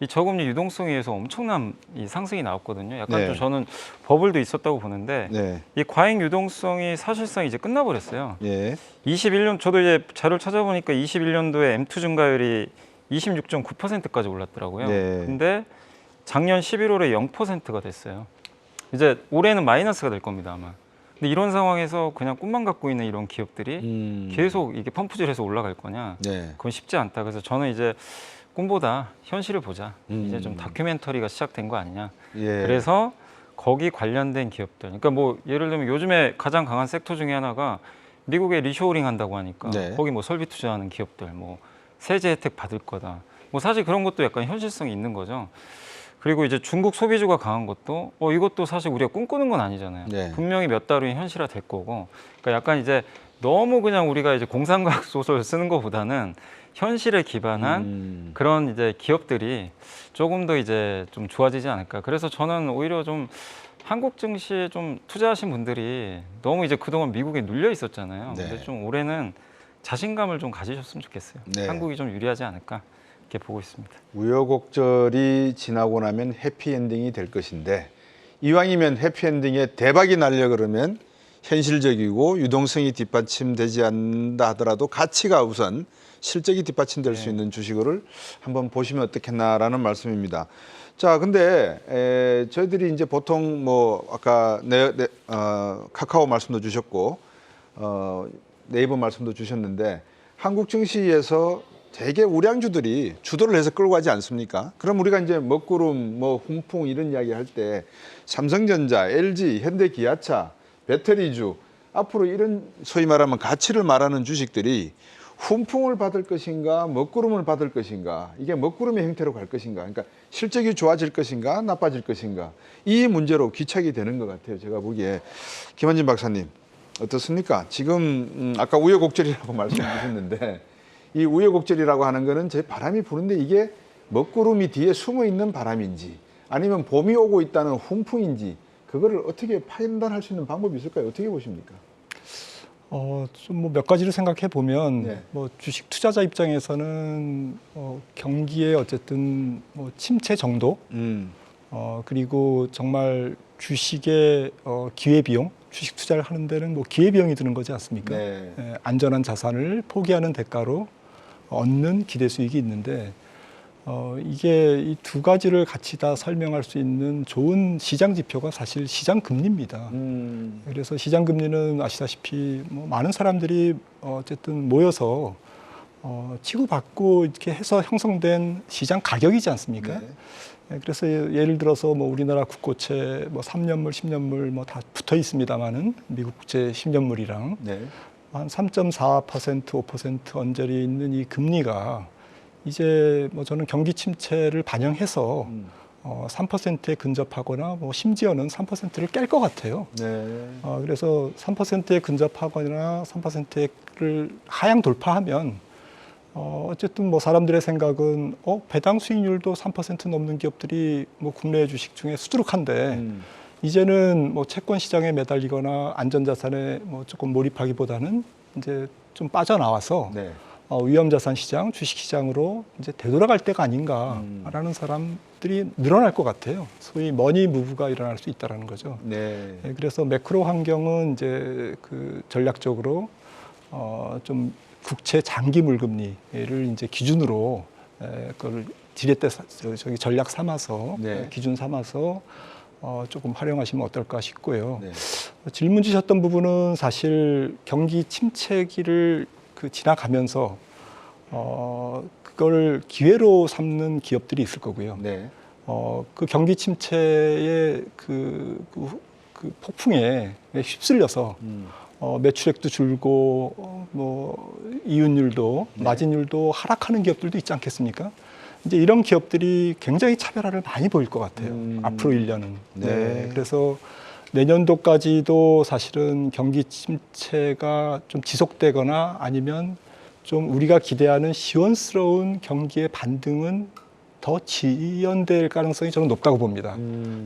이 저금리 유동성에 의해서 엄청난 이 상승이 나왔거든요. 약간 네. 좀 저는 버블도 있었다고 보는데 네. 이 과잉 유동성이 사실상 이제 끝나버렸어요. 예. 21년 저도 이제 자료를 찾아보니까 21년도에 M2 증가율이 26.9%까지 올랐더라고요. 네. 근데 작년 11월에 0%가 됐어요. 이제 올해는 마이너스가 될 겁니다, 아마. 근데 이런 상황에서 그냥 꿈만 갖고 있는 이런 기업들이 계속 이게 펌프질해서 올라갈 거냐? 네. 그건 쉽지 않다. 그래서 저는 이제 꿈보다 현실을 보자. 이제 좀 다큐멘터리가 시작된 거 아니냐. 예. 그래서 거기 관련된 기업들. 그러니까 뭐 예를 들면 요즘에 가장 강한 섹터 중에 하나가 미국에 리쇼어링 한다고 하니까 네. 거기 뭐 설비 투자하는 기업들, 뭐 세제 혜택 받을 거다. 뭐 사실 그런 것도 약간 현실성이 있는 거죠. 그리고 이제 중국 소비주가 강한 것도 이것도 사실 우리가 꿈꾸는 건 아니잖아요. 네. 분명히 몇 달 후에 현실화 될 거고. 그러니까 약간 이제 너무 그냥 우리가 이제 공상과학 소설 쓰는 것보다는 현실에 기반한 그런 이제 기업들이 조금 더 이제 좀 좋아지지 않을까. 그래서 저는 오히려 좀 한국 증시에 좀 투자하신 분들이 너무 이제 그동안 미국에 눌려 있었잖아요. 네. 근데 좀 올해는 자신감을 좀 가지셨으면 좋겠어요. 네. 한국이 좀 유리하지 않을까 이렇게 보고 있습니다. 우여곡절이 지나고 나면 해피엔딩이 될 것인데 이왕이면 해피엔딩에 대박이 날려 그러면 현실적이고 유동성이 뒷받침되지 않는다 하더라도 가치가 우선 실적이 뒷받침될 수 있는 주식을 한번 보시면 어떻겠나라는 말씀입니다. 자, 근데 저희들이 이제 보통 뭐 아까 카카오 말씀도 주셨고 네이버 말씀도 주셨는데 한국 증시에서 되게 우량주들이 주도를 해서 끌고 가지 않습니까? 그럼 우리가 이제 먹구름, 뭐 훈풍 이런 이야기 할 때 삼성전자, LG, 현대기아차, 배터리주 앞으로 이런 소위 말하면 가치를 말하는 주식들이 훈풍을 받을 것인가, 먹구름을 받을 것인가, 이게 먹구름의 형태로 갈 것인가, 그러니까 실적이 좋아질 것인가, 나빠질 것인가, 이 문제로 귀착이 되는 것 같아요. 제가 보기에. 김한진 박사님 어떻습니까? 지금 아까 우여곡절이라고 말씀 주셨는데 이 우여곡절이라고 하는 거는 제 바람이 부는데 이게 먹구름이 뒤에 숨어 있는 바람인지 아니면 봄이 오고 있다는 훈풍인지 그거를 어떻게 판단할 수 있는 방법이 있을까요? 어떻게 보십니까? 좀 뭐 몇 가지를 생각해 보면 네. 뭐 주식 투자자 입장에서는 경기의 어쨌든 뭐 침체 정도 그리고 정말 주식의 기회 비용, 주식 투자를 하는 데는 뭐 기회 비용이 드는 거지 않습니까? 네. 안전한 자산을 포기하는 대가로 얻는 기대 수익이 있는데 이게 이 두 가지를 같이 다 설명할 수 있는 좋은 시장 지표가 사실 시장 금리입니다. 그래서 시장 금리는 아시다시피 뭐 많은 사람들이 어쨌든 모여서 치고받고 이렇게 해서 형성된 시장 가격이지 않습니까? 네. 그래서 예를 들어서 뭐 우리나라 국고채 뭐 3년물, 10년물 뭐 다 붙어 있습니다만은 미국 국채 10년물이랑 네. 한 3.4%, 5% 언저리에 있는 이 금리가 이제 뭐 저는 경기 침체를 반영해서 3%에 근접하거나 뭐 심지어는 3%를 깰 것 같아요. 네. 그래서 3%에 근접하거나 3%를 하향 돌파하면 어쨌든 뭐 사람들의 생각은 배당 수익률도 3% 넘는 기업들이 뭐 국내 주식 중에 수두룩한데 이제는 뭐 채권 시장에 매달리거나 안전자산에 뭐 조금 몰입하기보다는 이제 좀 빠져나와서 네. 위험자산 시장, 주식 시장으로 이제 되돌아갈 때가 아닌가라는 사람들이 늘어날 것 같아요. 소위 머니 무브가 일어날 수 있다라는 거죠. 네. 그래서 매크로 환경은 이제 그 전략적으로 좀 국채 장기 물금리를 이제 기준으로 그걸 지렛대 저기 전략 삼아서 네. 기준 삼아서 조금 활용하시면 어떨까 싶고요. 네. 질문 주셨던 부분은 사실 경기 침체기를 지나가면서 그걸 기회로 삼는 기업들이 있을 거고요. 네. 그 경기 침체의 그 폭풍에 휩쓸려서 매출액도 줄고 뭐 이윤율도 네. 마진율도 하락하는 기업들도 있지 않겠습니까? 이제 이런 기업들이 굉장히 차별화를 많이 보일 것 같아요. 앞으로 1년은. 네. 그래서 내년도까지도 사실은 경기 침체가 좀 지속되거나 아니면 좀 우리가 기대하는 시원스러운 경기의 반등은 더 지연될 가능성이 저는 높다고 봅니다.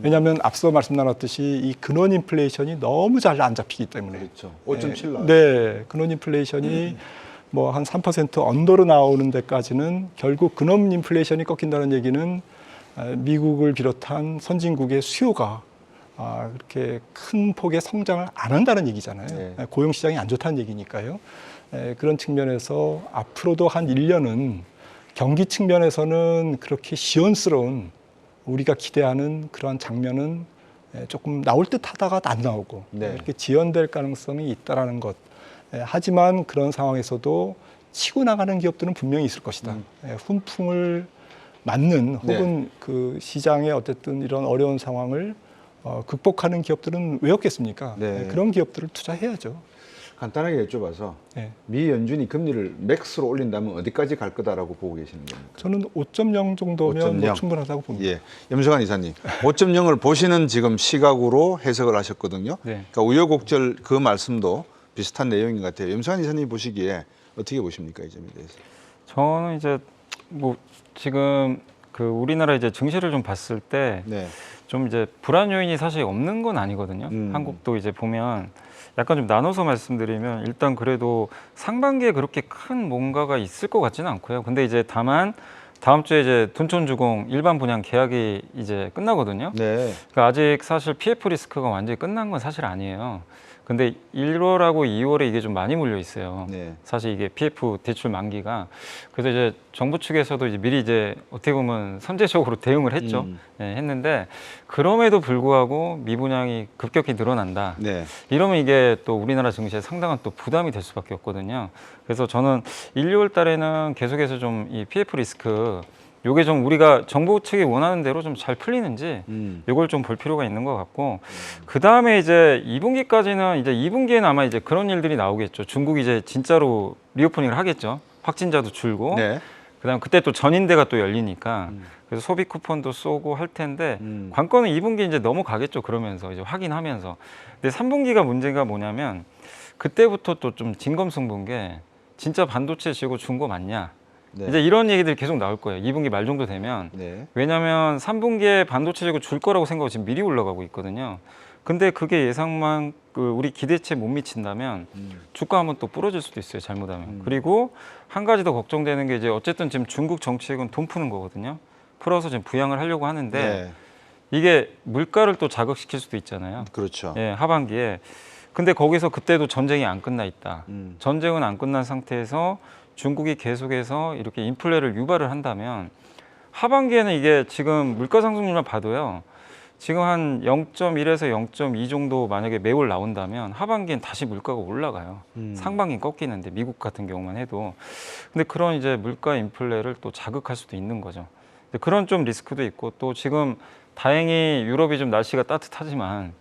왜냐하면 앞서 말씀 나눴듯이 이 근원 인플레이션이 너무 잘 안 잡히기 때문에. 그렇죠. 5.7 나와요. 네, 근원 인플레이션이 뭐 한 3% 언더로 나오는 데까지는 결국 근원 인플레이션이 꺾인다는 얘기는 미국을 비롯한 선진국의 수요가 그렇게 큰 폭의 성장을 안 한다는 얘기잖아요. 네. 고용 시장이 안 좋다는 얘기니까요. 그런 측면에서 앞으로도 한 1년은 경기 측면에서는 그렇게 시원스러운 우리가 기대하는 그러한 장면은 조금 나올 듯 하다가 안 나오고 네. 이렇게 지연될 가능성이 있다라는 것. 하지만 그런 상황에서도 치고 나가는 기업들은 분명히 있을 것이다. 훈풍을 맞는 혹은 그 시장의 어쨌든 이런 어려운 상황을 극복하는 기업들은 왜 없겠습니까? 네. 그런 기업들을 투자해야죠. 간단하게 여쭤봐서 네. 미 연준이 금리를 맥스로 올린다면 어디까지 갈 거다라고 보고 계시는 겁니까? 저는 5.0 정도면 5.0. 뭐 충분하다고 봅니다. 예, 염성환 이사님, 5.0을 보시는 지금 시각으로 해석을 하셨거든요. 네. 그러니까 우여곡절 그 말씀도 비슷한 내용인 것 같아요. 염성환 이사님 보시기에 어떻게 보십니까, 이 점에 대해서? 저는 이제 뭐 지금 그 우리나라 이제 증시를 좀 봤을 때 네, 좀 이제 불안 요인이 사실 없는 건 아니거든요. 한국도 이제 보면 약간 좀 나눠서 말씀드리면 일단 그래도 상반기에 그렇게 큰 뭔가가 있을 것 같지는 않고요. 근데 이제 다만 다음 주에 이제 둔촌주공 일반 분양 계약이 이제 끝나거든요. 네, 그러니까 아직 사실 PF 리스크가 완전히 끝난 건 사실 아니에요. 근데 1월하고 2월에 이게 좀 많이 몰려 있어요. 네. 사실 이게 PF 대출 만기가. 그래서 이제 정부 측에서도 이제 미리 이제 어떻게 보면 선제적으로 대응을 했죠. 네, 했는데 그럼에도 불구하고 미분양이 급격히 늘어난다. 네. 이러면 이게 또 우리나라 증시에 상당한 또 부담이 될 수밖에 없거든요. 그래서 저는 1, 2월 달에는 계속해서 좀 이 PF 리스크 요게 좀 우리가 정부 측이 원하는 대로 좀 잘 풀리는지 이걸 좀 볼 필요가 있는 것 같고 그 다음에 이제 2분기까지는 이제 2분기에는 아마 이제 그런 일들이 나오겠죠. 중국이 이제 진짜로 리오프닝을 하겠죠. 확진자도 줄고 네. 그다음 그때 또 전인대가 또 열리니까 그래서 소비 쿠폰도 쏘고 할 텐데 관건은 2분기 이제 넘어가겠죠. 그러면서 이제 확인하면서 근데 3분기가 문제가 뭐냐면 그때부터 또 좀 진검승부인 게 진짜 반도체 지고 준 거 맞냐? 네. 이제 이런 얘기들이 계속 나올 거예요. 2분기 말 정도 되면. 네. 왜냐하면 3분기에 반도체 재고 줄 거라고 생각하고 지금 미리 올라가고 있거든요. 근데 그게 예상만 우리 기대치에 못 미친다면 주가 한번 또 부러질 수도 있어요. 잘못하면. 그리고 한 가지 더 걱정되는 게 이제 어쨌든 지금 중국 정책은 돈 푸는 거거든요. 풀어서 지금 부양을 하려고 하는데 네. 이게 물가를 또 자극시킬 수도 있잖아요. 그렇죠. 예, 하반기에. 근데 거기서 그때도 전쟁이 안 끝나 있다. 전쟁은 안 끝난 상태에서 중국이 계속해서 이렇게 인플레를 유발을 한다면 하반기에는 이게 지금 물가 상승률만 봐도요. 지금 한 0.1에서 0.2 정도 만약에 매월 나온다면 하반기엔 다시 물가가 올라가요. 상반기는 꺾이는데 미국 같은 경우만 해도. 근데 그런 이제 물가 인플레를 또 자극할 수도 있는 거죠. 그런 좀 리스크도 있고 또 지금 다행히 유럽이 좀 날씨가 따뜻하지만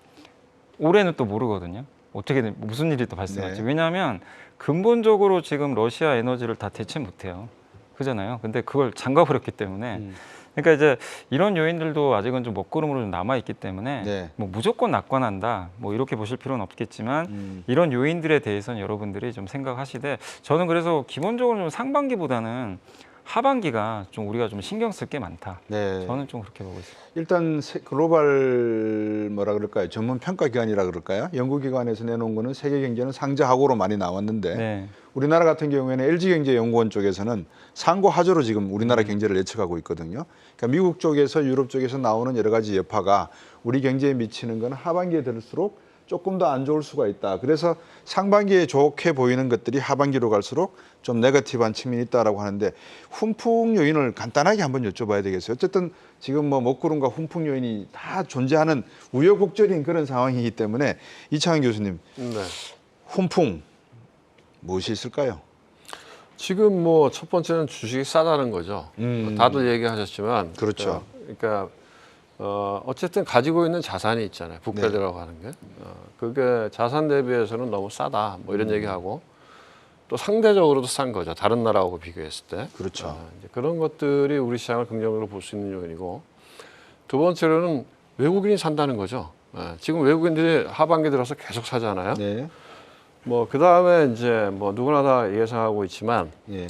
올해는 또 모르거든요. 어떻게든 무슨 일이 또 발생할지. 네. 왜냐하면 근본적으로 지금 러시아 에너지를 다 대체 못해요. 그잖아요. 근데 그걸 잠가버렸기 때문에 그러니까 이제 이런 요인들도 아직은 좀 먹구름으로 좀 남아 있기 때문에 네. 뭐 무조건 낙관한다 뭐 이렇게 보실 필요는 없겠지만 이런 요인들에 대해서는 여러분들이 좀 생각하시되 저는 그래서 기본적으로 좀 상반기보다는 하반기가 좀 우리가 좀 신경 쓸 게 많다. 네. 저는 좀 그렇게 보고 있습니다. 일단 글로벌 뭐라 그럴까요? 전문 평가 기관이라 그럴까요? 연구기관에서 내놓은 거는 세계 경제는 상저하고로 많이 나왔는데 네. 우리나라 같은 경우에는 LG경제연구원 쪽에서는 상고 하저로 지금 우리나라 경제를 예측하고 있거든요. 그러니까 미국 쪽에서 유럽 쪽에서 나오는 여러 가지 여파가 우리 경제에 미치는 건 하반기에 들수록 조금 더 안 좋을 수가 있다. 그래서 상반기에 좋게 보이는 것들이 하반기로 갈수록 좀 네거티브한 측면이 있다라고 하는데 훈풍 요인을 간단하게 한번 여쭤봐야 되겠어요. 어쨌든 지금 뭐 먹구름과 훈풍 요인이 다 존재하는 우여곡절인 그런 상황이기 때문에 이창현 교수님, 네. 훈풍 무엇이 있을까요? 지금 뭐 첫 번째는 주식이 싸다는 거죠. 다들 얘기하셨지만 그렇죠. 그러니까 어쨌든 가지고 있는 자산이 있잖아요. 부패라고 하는 게. 그게 자산 대비해서는 너무 싸다. 뭐 이런 얘기하고 또 상대적으로도 싼 거죠. 다른 나라하고 비교했을 때. 그렇죠. 이제 그런 것들이 우리 시장을 긍정적으로 볼 수 있는 요인이고 두 번째로는 외국인이 산다는 거죠. 지금 외국인들이 하반기 들어서 계속 사잖아요. 네. 뭐 그다음에 이제 뭐 누구나 다 예상하고 있지만 예.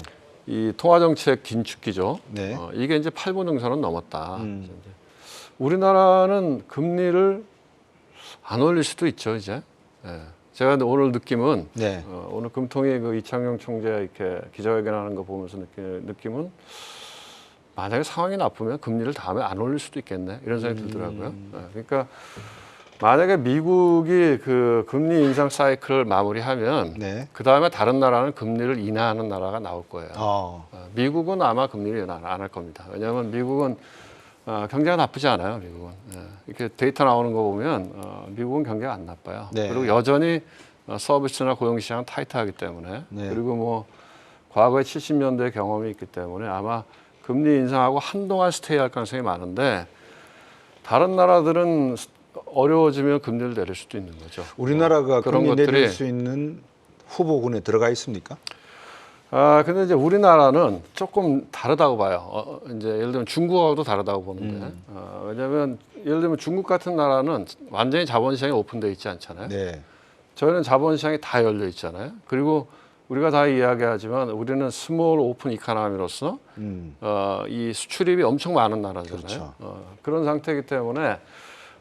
이 통화정책 긴축기죠. 네. 이게 이제 8분 능선은 넘었다. 이제 우리나라는 금리를 안 올릴 수도 있죠, 이제. 예. 제가 오늘 느낌은 네. 오늘 금통위 그 이창용 총재 이렇게 기자회견하는 거 보면서 느끼는 느낌은 만약에 상황이 나쁘면 금리를 다음에 안 올릴 수도 있겠네 이런 생각이 들더라고요. 예. 그러니까 만약에 미국이 그 금리 인상 사이클을 마무리하면 네. 그 다음에 다른 나라는 금리를 인하하는 나라가 나올 거예요. 미국은 아마 금리를 인하 안 할 겁니다. 왜냐하면 미국은 경제가 나쁘지 않아요. 미국은 이렇게 데이터 나오는 거 보면 미국은 경제가 안 나빠요. 네. 그리고 여전히 서비스나 고용 시장은 타이트하기 때문에 네. 그리고 뭐 과거에 70년대 경험이 있기 때문에 아마 금리 인상하고 한동안 스테이할 가능성이 많은데 다른 나라들은 어려워지면 금리를 내릴 수도 있는 거죠. 우리나라가 그런 금리 것들이 내릴 수 있는 후보군에 들어가 있습니까? 근데 이제 우리나라는 조금 다르다고 봐요. 이제 예를 들면 중국하고도 다르다고 보는데, 왜냐하면 예를 들면 중국 같은 나라는 완전히 자본시장이 오픈되어 있지 않잖아요. 네. 저희는 자본시장이 다 열려 있잖아요. 그리고 우리가 다 이야기하지만 우리는 스몰 오픈 이카노미로서 이 수출입이 엄청 많은 나라잖아요. 그렇죠. 그런 상태이기 때문에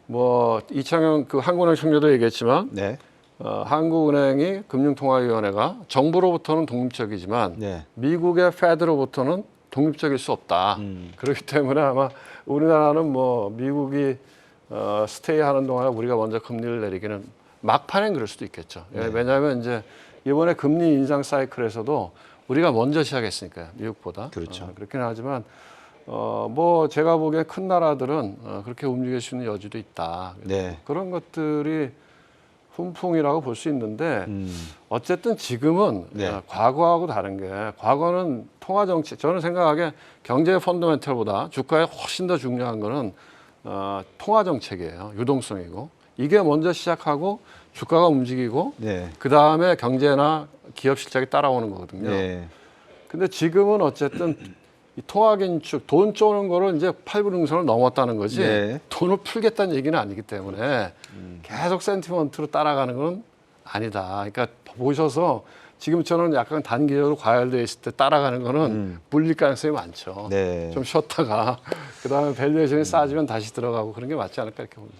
뭐 이창용 그 한국은행 총재도 얘기했지만. 네. 한국은행이 금융통화위원회가 정부로부터는 독립적이지만 네. 미국의 페드로부터는 독립적일 수 없다. 그렇기 때문에 아마 우리나라는 뭐 미국이 스테이하는 동안 우리가 먼저 금리를 내리기는 막판엔 그럴 수도 있겠죠. 네. 왜냐하면 이제 이번에 금리 인상 사이클에서도 우리가 먼저 시작했으니까요. 미국보다. 그렇죠. 그렇긴 하지만 뭐 제가 보기에 큰 나라들은 그렇게 움직일 수 있는 여지도 있다. 네. 그런 것들이 훈풍이라고 볼 수 있는데 어쨌든 지금은 네. 과거하고 다른 게 과거는 통화정책 저는 생각하기에 경제 펀더멘털보다 주가에 훨씬 더 중요한 거는 통화정책이에요. 유동성이고 이게 먼저 시작하고 주가가 움직이고 네. 그다음에 경제나 기업 실적이 따라오는 거거든요. 네. 근데 지금은 어쨌든 이 통화긴축 돈 쪼는 거를 이제 8분 능선을 넘었다는 거지 네. 돈을 풀겠다는 얘기는 아니기 때문에 계속 센티먼트로 따라가는 건 아니다. 그러니까 보셔서 지금처럼 약간 단기적으로 과열되어 있을 때 따라가는 거는 물릴 가능성이 많죠. 네. 좀 쉬었다가 그다음에 밸류에이션이 싸지면 다시 들어가고 그런 게 맞지 않을까 이렇게 봅니다.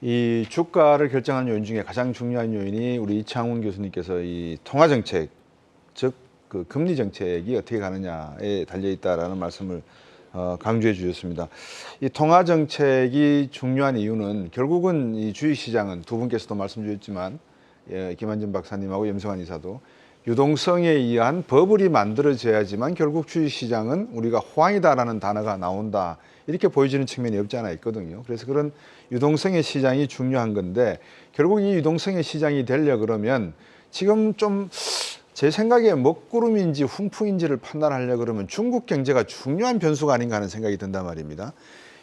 이 주가를 결정하는 요인 중에 가장 중요한 요인이 우리 이창훈 교수님께서 이 통화 정책, 즉 그 금리 정책이 어떻게 가느냐에 달려 있다라는 말씀을 강조해 주셨습니다. 이 통화 정책이 중요한 이유는 결국은 이 주식 시장은 두 분께서도 말씀 주셨지만 김한진 박사님하고 염성환 이사도 유동성에 의한 버블이 만들어져야지만 결국 주식 시장은 우리가 호황이다라는 단어가 나온다. 이렇게 보여지는 측면이 없지 않아 있거든요. 그래서 그런 유동성의 시장이 중요한 건데 결국 이 유동성의 시장이 되려 그러면 지금 좀 제 생각에 먹구름인지 훈풍인지를 판단하려 그러면 중국 경제가 중요한 변수가 아닌가 하는 생각이 든단 말입니다.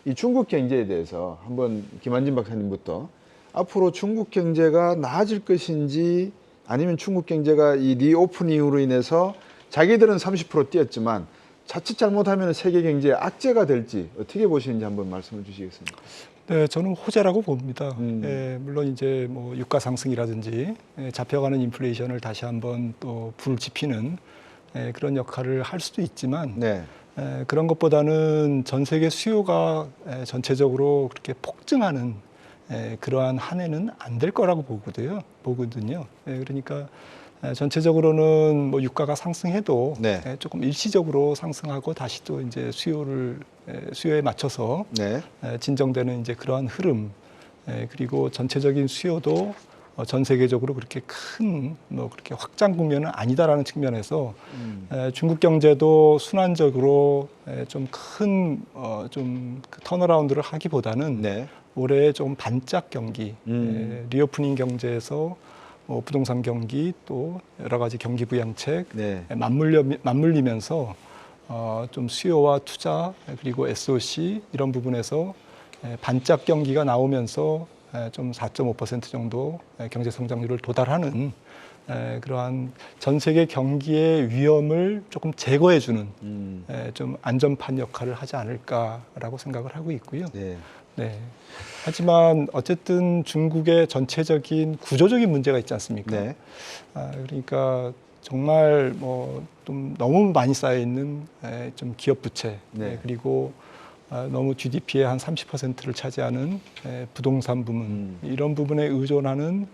이 중국 경제에 대해서 한번 김한진 박사님부터 앞으로 중국 경제가 나아질 것인지 아니면 중국 경제가 이 리오픈 이후로 인해서 자기들은 30% 뛰었지만 자칫 잘못하면 세계 경제의 악재가 될지 어떻게 보시는지 한번 말씀을 주시겠습니까? 네, 저는 호재라고 봅니다. 음. 물론 이제 뭐 유가 상승이라든지 잡혀가는 인플레이션을 다시 한번 또 불을 지피는 그런 역할을 할 수도 있지만 네. 그런 것보다는 전 세계 수요가 전체적으로 그렇게 폭증하는 그러한 한 해는 안 될 거라고 보거든요. 그러니까 전체적으로는 뭐 유가가 상승해도 네. 조금 일시적으로 상승하고 다시 또 이제 수요에 맞춰서 네. 진정되는 이제 그러한 흐름, 그리고 전체적인 수요도 전 세계적으로 그렇게 큰 뭐 그렇게 확장 국면은 아니다라는 측면에서 중국 경제도 순환적으로 좀 큰 좀 턴어라운드를 하기보다는 네. 올해 좀 반짝 경기, 음. 리오프닝 경제에서 부동산 경기 또 여러 가지 경기 부양책 네. 맞물리면서 좀 수요와 투자 그리고 SOC 이런 부분에서 반짝 경기가 나오면서 좀 4.5% 정도 경제 성장률을 도달하는 그러한 전 세계 경기의 위험을 조금 제거해주는 좀 안전판 역할을 하지 않을까라고 생각을 하고 있고요. 네. 네. 하지만 어쨌든 중국의 전체적인 구조적인 문제가 있지 않습니까? 네. 그러니까 정말 뭐 좀 너무 많이 쌓여 있는 좀 기업 부채, 네. 그리고 너무 GDP의 한 30%를 차지하는 부동산 부문, 이런 부분에 의존하는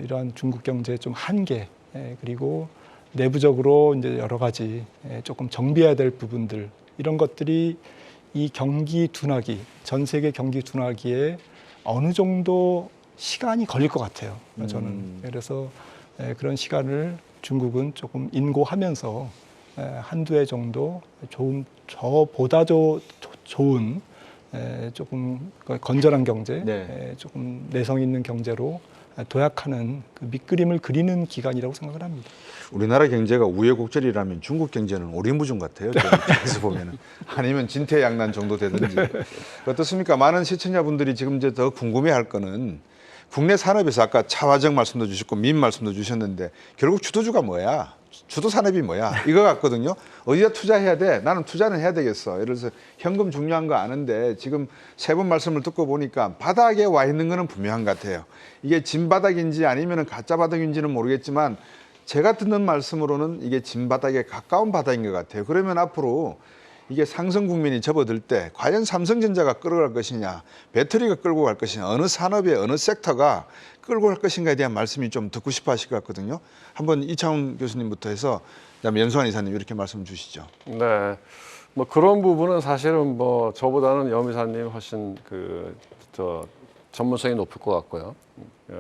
이러한 중국 경제의 좀 한계, 그리고 내부적으로 이제 여러 가지 조금 정비해야 될 부분들, 이런 것들이 이 경기 둔화기, 전 세계 경기 둔화기에 어느 정도 시간이 걸릴 것 같아요. 저는. 그래서 그런 시간을 중국은 조금 인고하면서 한두 해 정도 저보다 좋은 조금 건전한 경제, 네. 조금 내성 있는 경제로 도약하는 그 밑그림을 그리는 기간이라고 생각을 합니다. 우리나라 경제가 우여곡절이라면 중국 경제는 오리무중 같아요. 저 입장에서 보면은. 아니면 진퇴양난 정도 되든지. 어떻습니까? 많은 시청자분들이 지금 이제 더 궁금해할 거는 국내 산업에서 아까 차화정 말씀도 주셨고 민 말씀도 주셨는데 결국 주도주가 뭐야? 주도 산업이 뭐야? 이거 같거든요. 어디다 투자해야 돼? 나는 투자는 해야 되겠어. 예를 들어서 현금 중요한 거 아는데 지금 세 번 말씀을 듣고 보니까 바닥에 와 있는 거는 분명한 것 같아요. 이게 진바닥인지 아니면 가짜 바닥인지는 모르겠지만 제가 듣는 말씀으로는 이게 진바닥에 가까운 바닥인 것 같아요. 그러면 앞으로 이게 상승 국면이 접어들 때 과연 삼성전자가 끌어갈 것이냐, 배터리가 끌고 갈 것이냐, 어느 산업의 어느 섹터가 끌고 갈 것인가에 대한 말씀이 좀 듣고 싶어 하실 것 같거든요. 한번 이창훈 교수님부터 해서 그다음에 연수환 이사님 이렇게 말씀 주시죠. 네. 뭐 그런 부분은 사실은 뭐 저보다는 염 이사님 훨씬 전문성이 높을 것 같고요.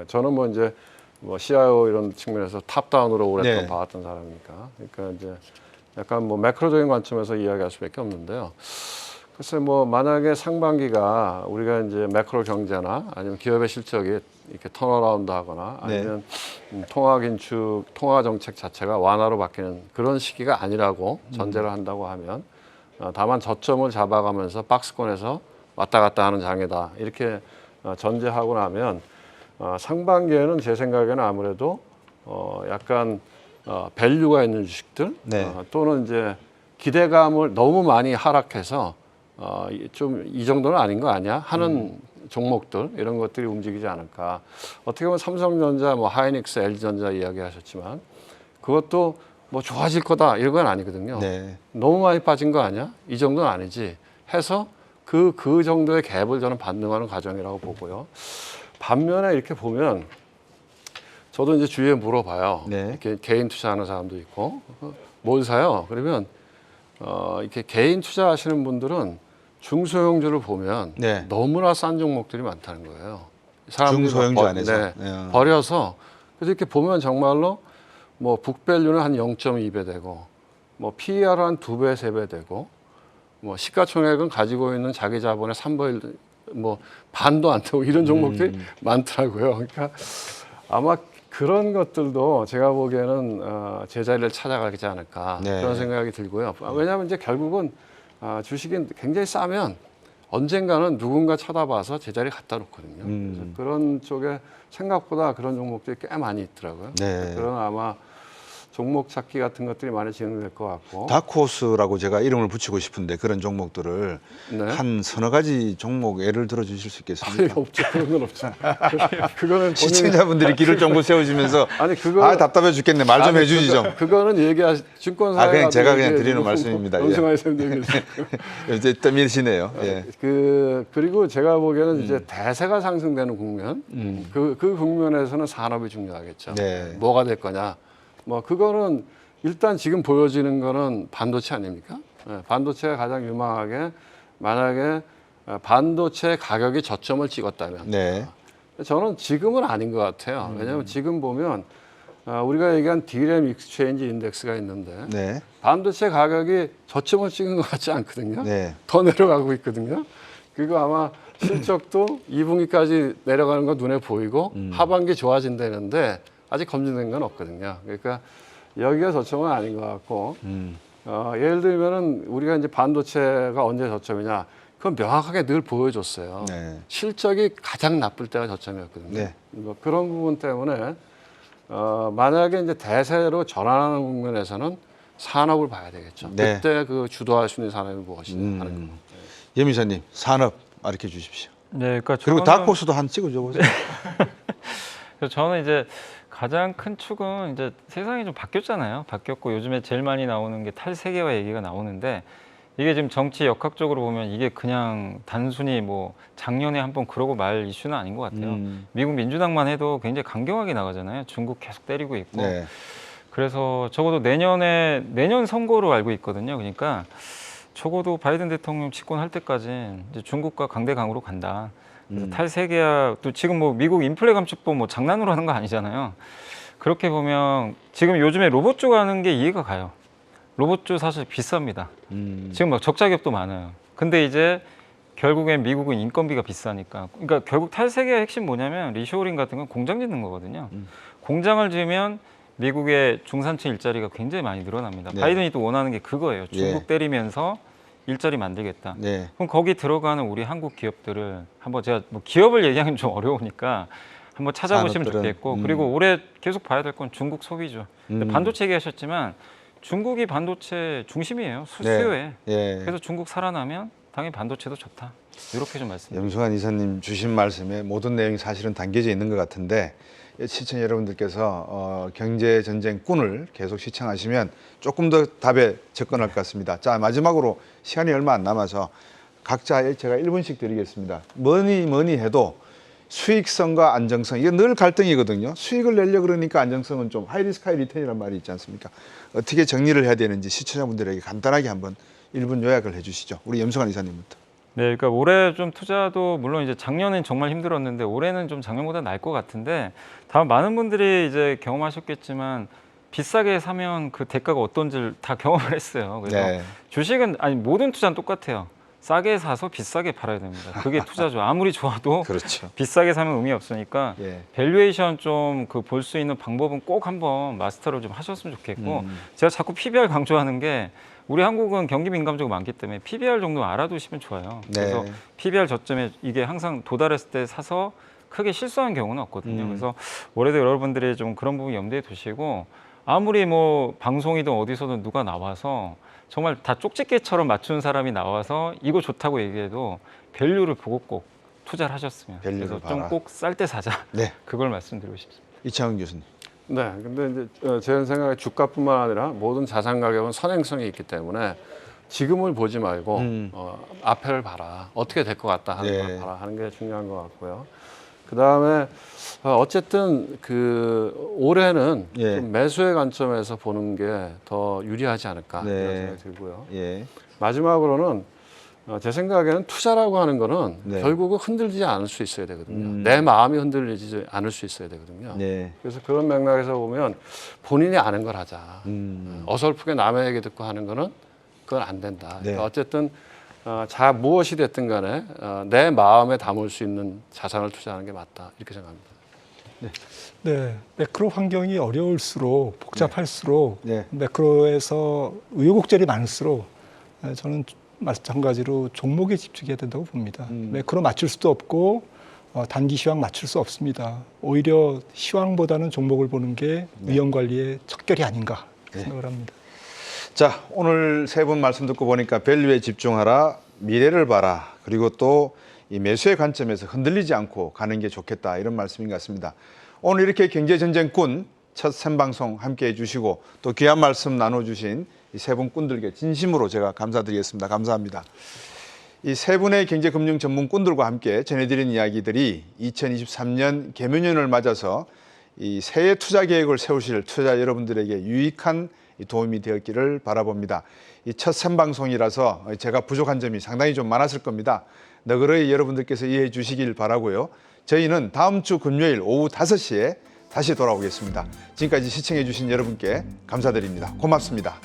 저는 뭐 이제 뭐 CIO 이런 측면에서 탑다운으로 오랫동안 네. 봐왔던 사람이니까. 그러니까 이제 약간 뭐 매크로적인 관점에서 이야기할 수밖에 없는데요. 글쎄 뭐 만약에 상반기가 우리가 이제 매크로 경제나 아니면 기업의 실적이 이렇게 턴어라운드 하거나 아니면 통화 긴축, 통화 정책 자체가 완화로 바뀌는 그런 시기가 아니라고 전제를 한다고 하면 다만 저점을 잡아가면서 박스권에서 왔다 갔다 하는 장이다. 이렇게 전제하고 나면 상반기에는 제 생각에는 아무래도 약간 밸류가 있는 주식들 네. 또는 이제 기대감을 너무 많이 하락해서 좀 이 정도는 아닌 거 아니야 하는 종목들 이런 것들이 움직이지 않을까. 어떻게 보면 삼성전자, 뭐 하이닉스, LG전자 이야기하셨지만 그것도 뭐 좋아질 거다 이런 건 아니거든요. 네. 너무 많이 빠진 거 아니야? 이 정도는 아니지 해서 그 정도의 갭을 저는 반등하는 과정이라고 보고요. 반면에 이렇게 보면 저도 이제 주위에 물어봐요. 네. 이렇게 개인 투자하는 사람도 있고 뭘 사요? 그러면 이렇게 개인 투자하시는 분들은 중소형주를 보면 네. 너무나 싼 종목들이 많다는 거예요. 사람들이 중소형주 막 안에서. 네, 예. 버려서 그래서 이렇게 보면 정말로 뭐 북밸류는 한 0.2배 되고 뭐 PER은 한 2배, 3배 되고 뭐 시가총액은 가지고 있는 자기 자본의 3배 뭐 반도 안 되고 이런 종목들이 많더라고요. 그러니까 아마 그런 것들도 제가 보기에는 제자리를 찾아가지 않을까 네. 그런 생각이 들고요. 왜냐하면 이제 결국은 주식이 굉장히 싸면 언젠가는 누군가 쳐다봐서 제자리 갖다 놓거든요. 그래서 그런 쪽에 생각보다 그런 종목들이 꽤 많이 있더라고요. 네. 그런 아마 종목 찾기 같은 것들이 많이 진행될 것 같고. 다크호스라고 제가 이름을 붙이고 싶은데 그런 종목들을 네. 한 서너 가지 종목 예를 들어 주실 수 있겠습니까? 아니, 없죠. 그런 건 없죠. 그거는 본인이- 시청자분들이 길을 쫑긋 세우시면서 아니 그거 아 답답해 죽겠네 말 좀 아니, 해주지 좀. 그거는 얘기하 증권사. 그냥 제가 그냥 드리는 말씀입니다. 예. 영승환 선생님 얘기해 이제 떠밀시네요. 예. 그리고 제가 보기에는 이제 대세가 상승되는 국면, 그 국면에서는 산업이 중요하겠죠. 네. 뭐가 될 거냐. 뭐 그거는 일단 지금 보여지는 거는 반도체 아닙니까? 예, 반도체가 가장 유망하게 만약에 반도체 가격이 저점을 찍었다면, 네. 저는 지금은 아닌 것 같아요. 왜냐하면 지금 보면 우리가 얘기한 D램 익스체인지 인덱스가 있는데 네. 반도체 가격이 저점을 찍은 것 같지 않거든요. 네. 더 내려가고 있거든요. 그리고 아마 실적도 2분기까지 내려가는 거 눈에 보이고 하반기 좋아진다는데 아직 검증된 건 없거든요. 그러니까 여기가 저점은 아닌 것 같고 예를 들면은 우리가 이제 반도체가 언제 저점이냐 그건 명확하게 늘 보여줬어요. 네. 실적이 가장 나쁠 때가 저점이었거든요. 네. 뭐 그런 부분 때문에 만약에 이제 대세로 전환하는 국면에서는 산업을 봐야 되겠죠. 네. 그때 그 주도할 수 있는 산업이 무엇이냐 하는 거. 임 이사님 산업 알려 주십시오. 네, 그러니까 그리고 저는- 다크호스도 한 찍어줘 보세요. 그래서 저는 이제 가장 큰 축은 이제 세상이 좀 바뀌었잖아요. 바뀌었고 요즘에 제일 많이 나오는 게 탈세계화 얘기가 나오는데 이게 지금 정치 역학적으로 보면 이게 그냥 단순히 뭐 작년에 한번 그러고 말 이슈는 아닌 것 같아요. 미국 민주당만 해도 굉장히 강경하게 나가잖아요. 중국 계속 때리고 있고. 네. 그래서 적어도 내년 선거로 알고 있거든요. 그러니까 적어도 바이든 대통령 집권할 때까지 이제 중국과 강대강으로 간다. 그래서 탈세계화 또 지금 뭐 미국 인플레 감축법 뭐 장난으로 하는 거 아니잖아요. 그렇게 보면 지금 요즘에 로봇주 가는 게 이해가 가요. 로봇주 사실 비쌉니다. 지금 막 적자 기업도 많아요. 근데 이제 결국엔 미국은 인건비가 비싸니까. 그러니까 결국 탈세계의 핵심 뭐냐면 리쇼어링 같은 건 공장 짓는 거거든요. 공장을 지으면 미국의 중산층 일자리가 굉장히 많이 늘어납니다. 네. 바이든이 또 원하는 게 그거예요. 중국 예. 때리면서 일자리 만들겠다. 네. 그럼 거기 들어가는 우리 한국 기업들을 한번 제가 뭐 기업을 얘기하기는 좀 어려우니까 한번 찾아보시면 산업들은, 좋겠고 그리고 올해 계속 봐야 될 건 중국 소비죠. 근데 반도체 얘기하셨지만 중국이 반도체 중심이에요. 네. 수요에. 예. 그래서 중국 살아나면 당연히 반도체도 좋다. 이렇게 좀 말씀드립니다. 염승환 이사님 주신 말씀에 모든 내용이 사실은 담겨져 있는 것 같은데 시청자 여러분들께서 경제 전쟁 꾼을 계속 시청하시면 조금 더 답에 접근할 것 같습니다. 자 마지막으로 시간이 얼마 안 남아서 각자 제가 1분씩 드리겠습니다. 뭐니 해도 수익성과 안정성 이게 늘 갈등이거든요. 수익을 내려 그러니까 안정성은 좀 하이리스크 하이리턴이라는 말이 있지 않습니까? 어떻게 정리를 해야 되는지 시청자분들에게 간단하게 한번 1분 요약을 해주시죠. 우리 염승환 이사님부터. 네, 그러니까 올해 좀 투자도 물론 이제 작년엔 정말 힘들었는데 올해는 좀 작년보다 나을 것 같은데 다만 많은 분들이 이제 경험하셨겠지만 비싸게 사면 그 대가가 어떤지를 다 경험을 했어요. 그래서 네. 주식은 아니 모든 투자는 똑같아요. 싸게 사서 비싸게 팔아야 됩니다. 그게 투자죠. 아무리 좋아도 그렇죠. 비싸게 사면 의미 없으니까 예. 밸류에이션 좀 그 볼 수 있는 방법은 꼭 한번 마스터를 좀 하셨으면 좋겠고 제가 자꾸 PBR 강조하는 게 우리 한국은 경기 민감주가 많기 때문에 PBR 정도 알아두시면 좋아요. 네. 그래서 PBR 저점에 이게 항상 도달했을 때 사서 크게 실수한 경우는 없거든요. 그래서 올해도 여러분들이 좀 그런 부분 염두에 두시고 아무리 뭐 방송이든 어디서든 누가 나와서 정말 다 쪽집게처럼 맞춘 사람이 나와서 이거 좋다고 얘기해도 밸류를 보고 꼭 투자를 하셨으면 밸류를 그래서 봐라. 좀 꼭 쌀 때 사자. 네. 그걸 말씀드리고 싶습니다. 이창훈 교수님. 네, 근데 이제 제 생각에 주가뿐만 아니라 모든 자산 가격은 선행성이 있기 때문에 지금을 보지 말고 앞에를 봐라. 어떻게 될 것 같다 하는 네. 걸 봐라 하는 게 중요한 것 같고요. 그 다음에 어쨌든 그 올해는 예. 좀 매수의 관점에서 보는 게 더 유리하지 않을까 네. 이런 생각이 들고요. 예. 마지막으로는 제 생각에는 투자라고 하는 거는 네. 결국은 흔들리지 않을 수 있어야 되거든요. 내 마음이 흔들리지 않을 수 있어야 되거든요. 네. 그래서 그런 맥락에서 보면 본인이 아는 걸 하자. 어설프게 남의 얘기 듣고 하는 거는 그건 안 된다. 네. 그러니까 어쨌든 무엇이 됐든 간에 내 마음에 담을 수 있는 자산을 투자하는 게 맞다. 이렇게 생각합니다. 네, 매크로 환경이 어려울수록 복잡할수록 네. 매크로에서 우여곡절이 많을수록 저는 마찬가지로 종목에 집중해야 된다고 봅니다. 매크로 맞출 수도 없고 단기 시황 맞출 수 없습니다. 오히려 시황보다는 종목을 보는 게 위험 관리의 척결이 아닌가 생각을 합니다. 자, 오늘 세 분 말씀 듣고 보니까 밸류에 집중하라, 미래를 봐라, 그리고 또 이 매수의 관점에서 흔들리지 않고 가는 게 좋겠다, 이런 말씀인 것 같습니다. 오늘 이렇게 경제전쟁꾼 첫 생방송 함께 해주시고 또 귀한 말씀 나눠주신 이 세 분 꾼들께 진심으로 제가 감사드리겠습니다. 감사합니다. 이 세 분의 경제금융 전문꾼들과 함께 전해드린 이야기들이 2023년 개묘년을 맞아서 이 새해 투자 계획을 세우실 투자 여러분들에게 유익한 도움이 되었기를 바라봅니다. 이 첫 생방송이라서 제가 부족한 점이 상당히 좀 많았을 겁니다. 너그러이 여러분들께서 이해해 주시길 바라고요. 저희는 다음 주 금요일 오후 5시에 다시 돌아오겠습니다. 지금까지 시청해 주신 여러분께 감사드립니다. 고맙습니다.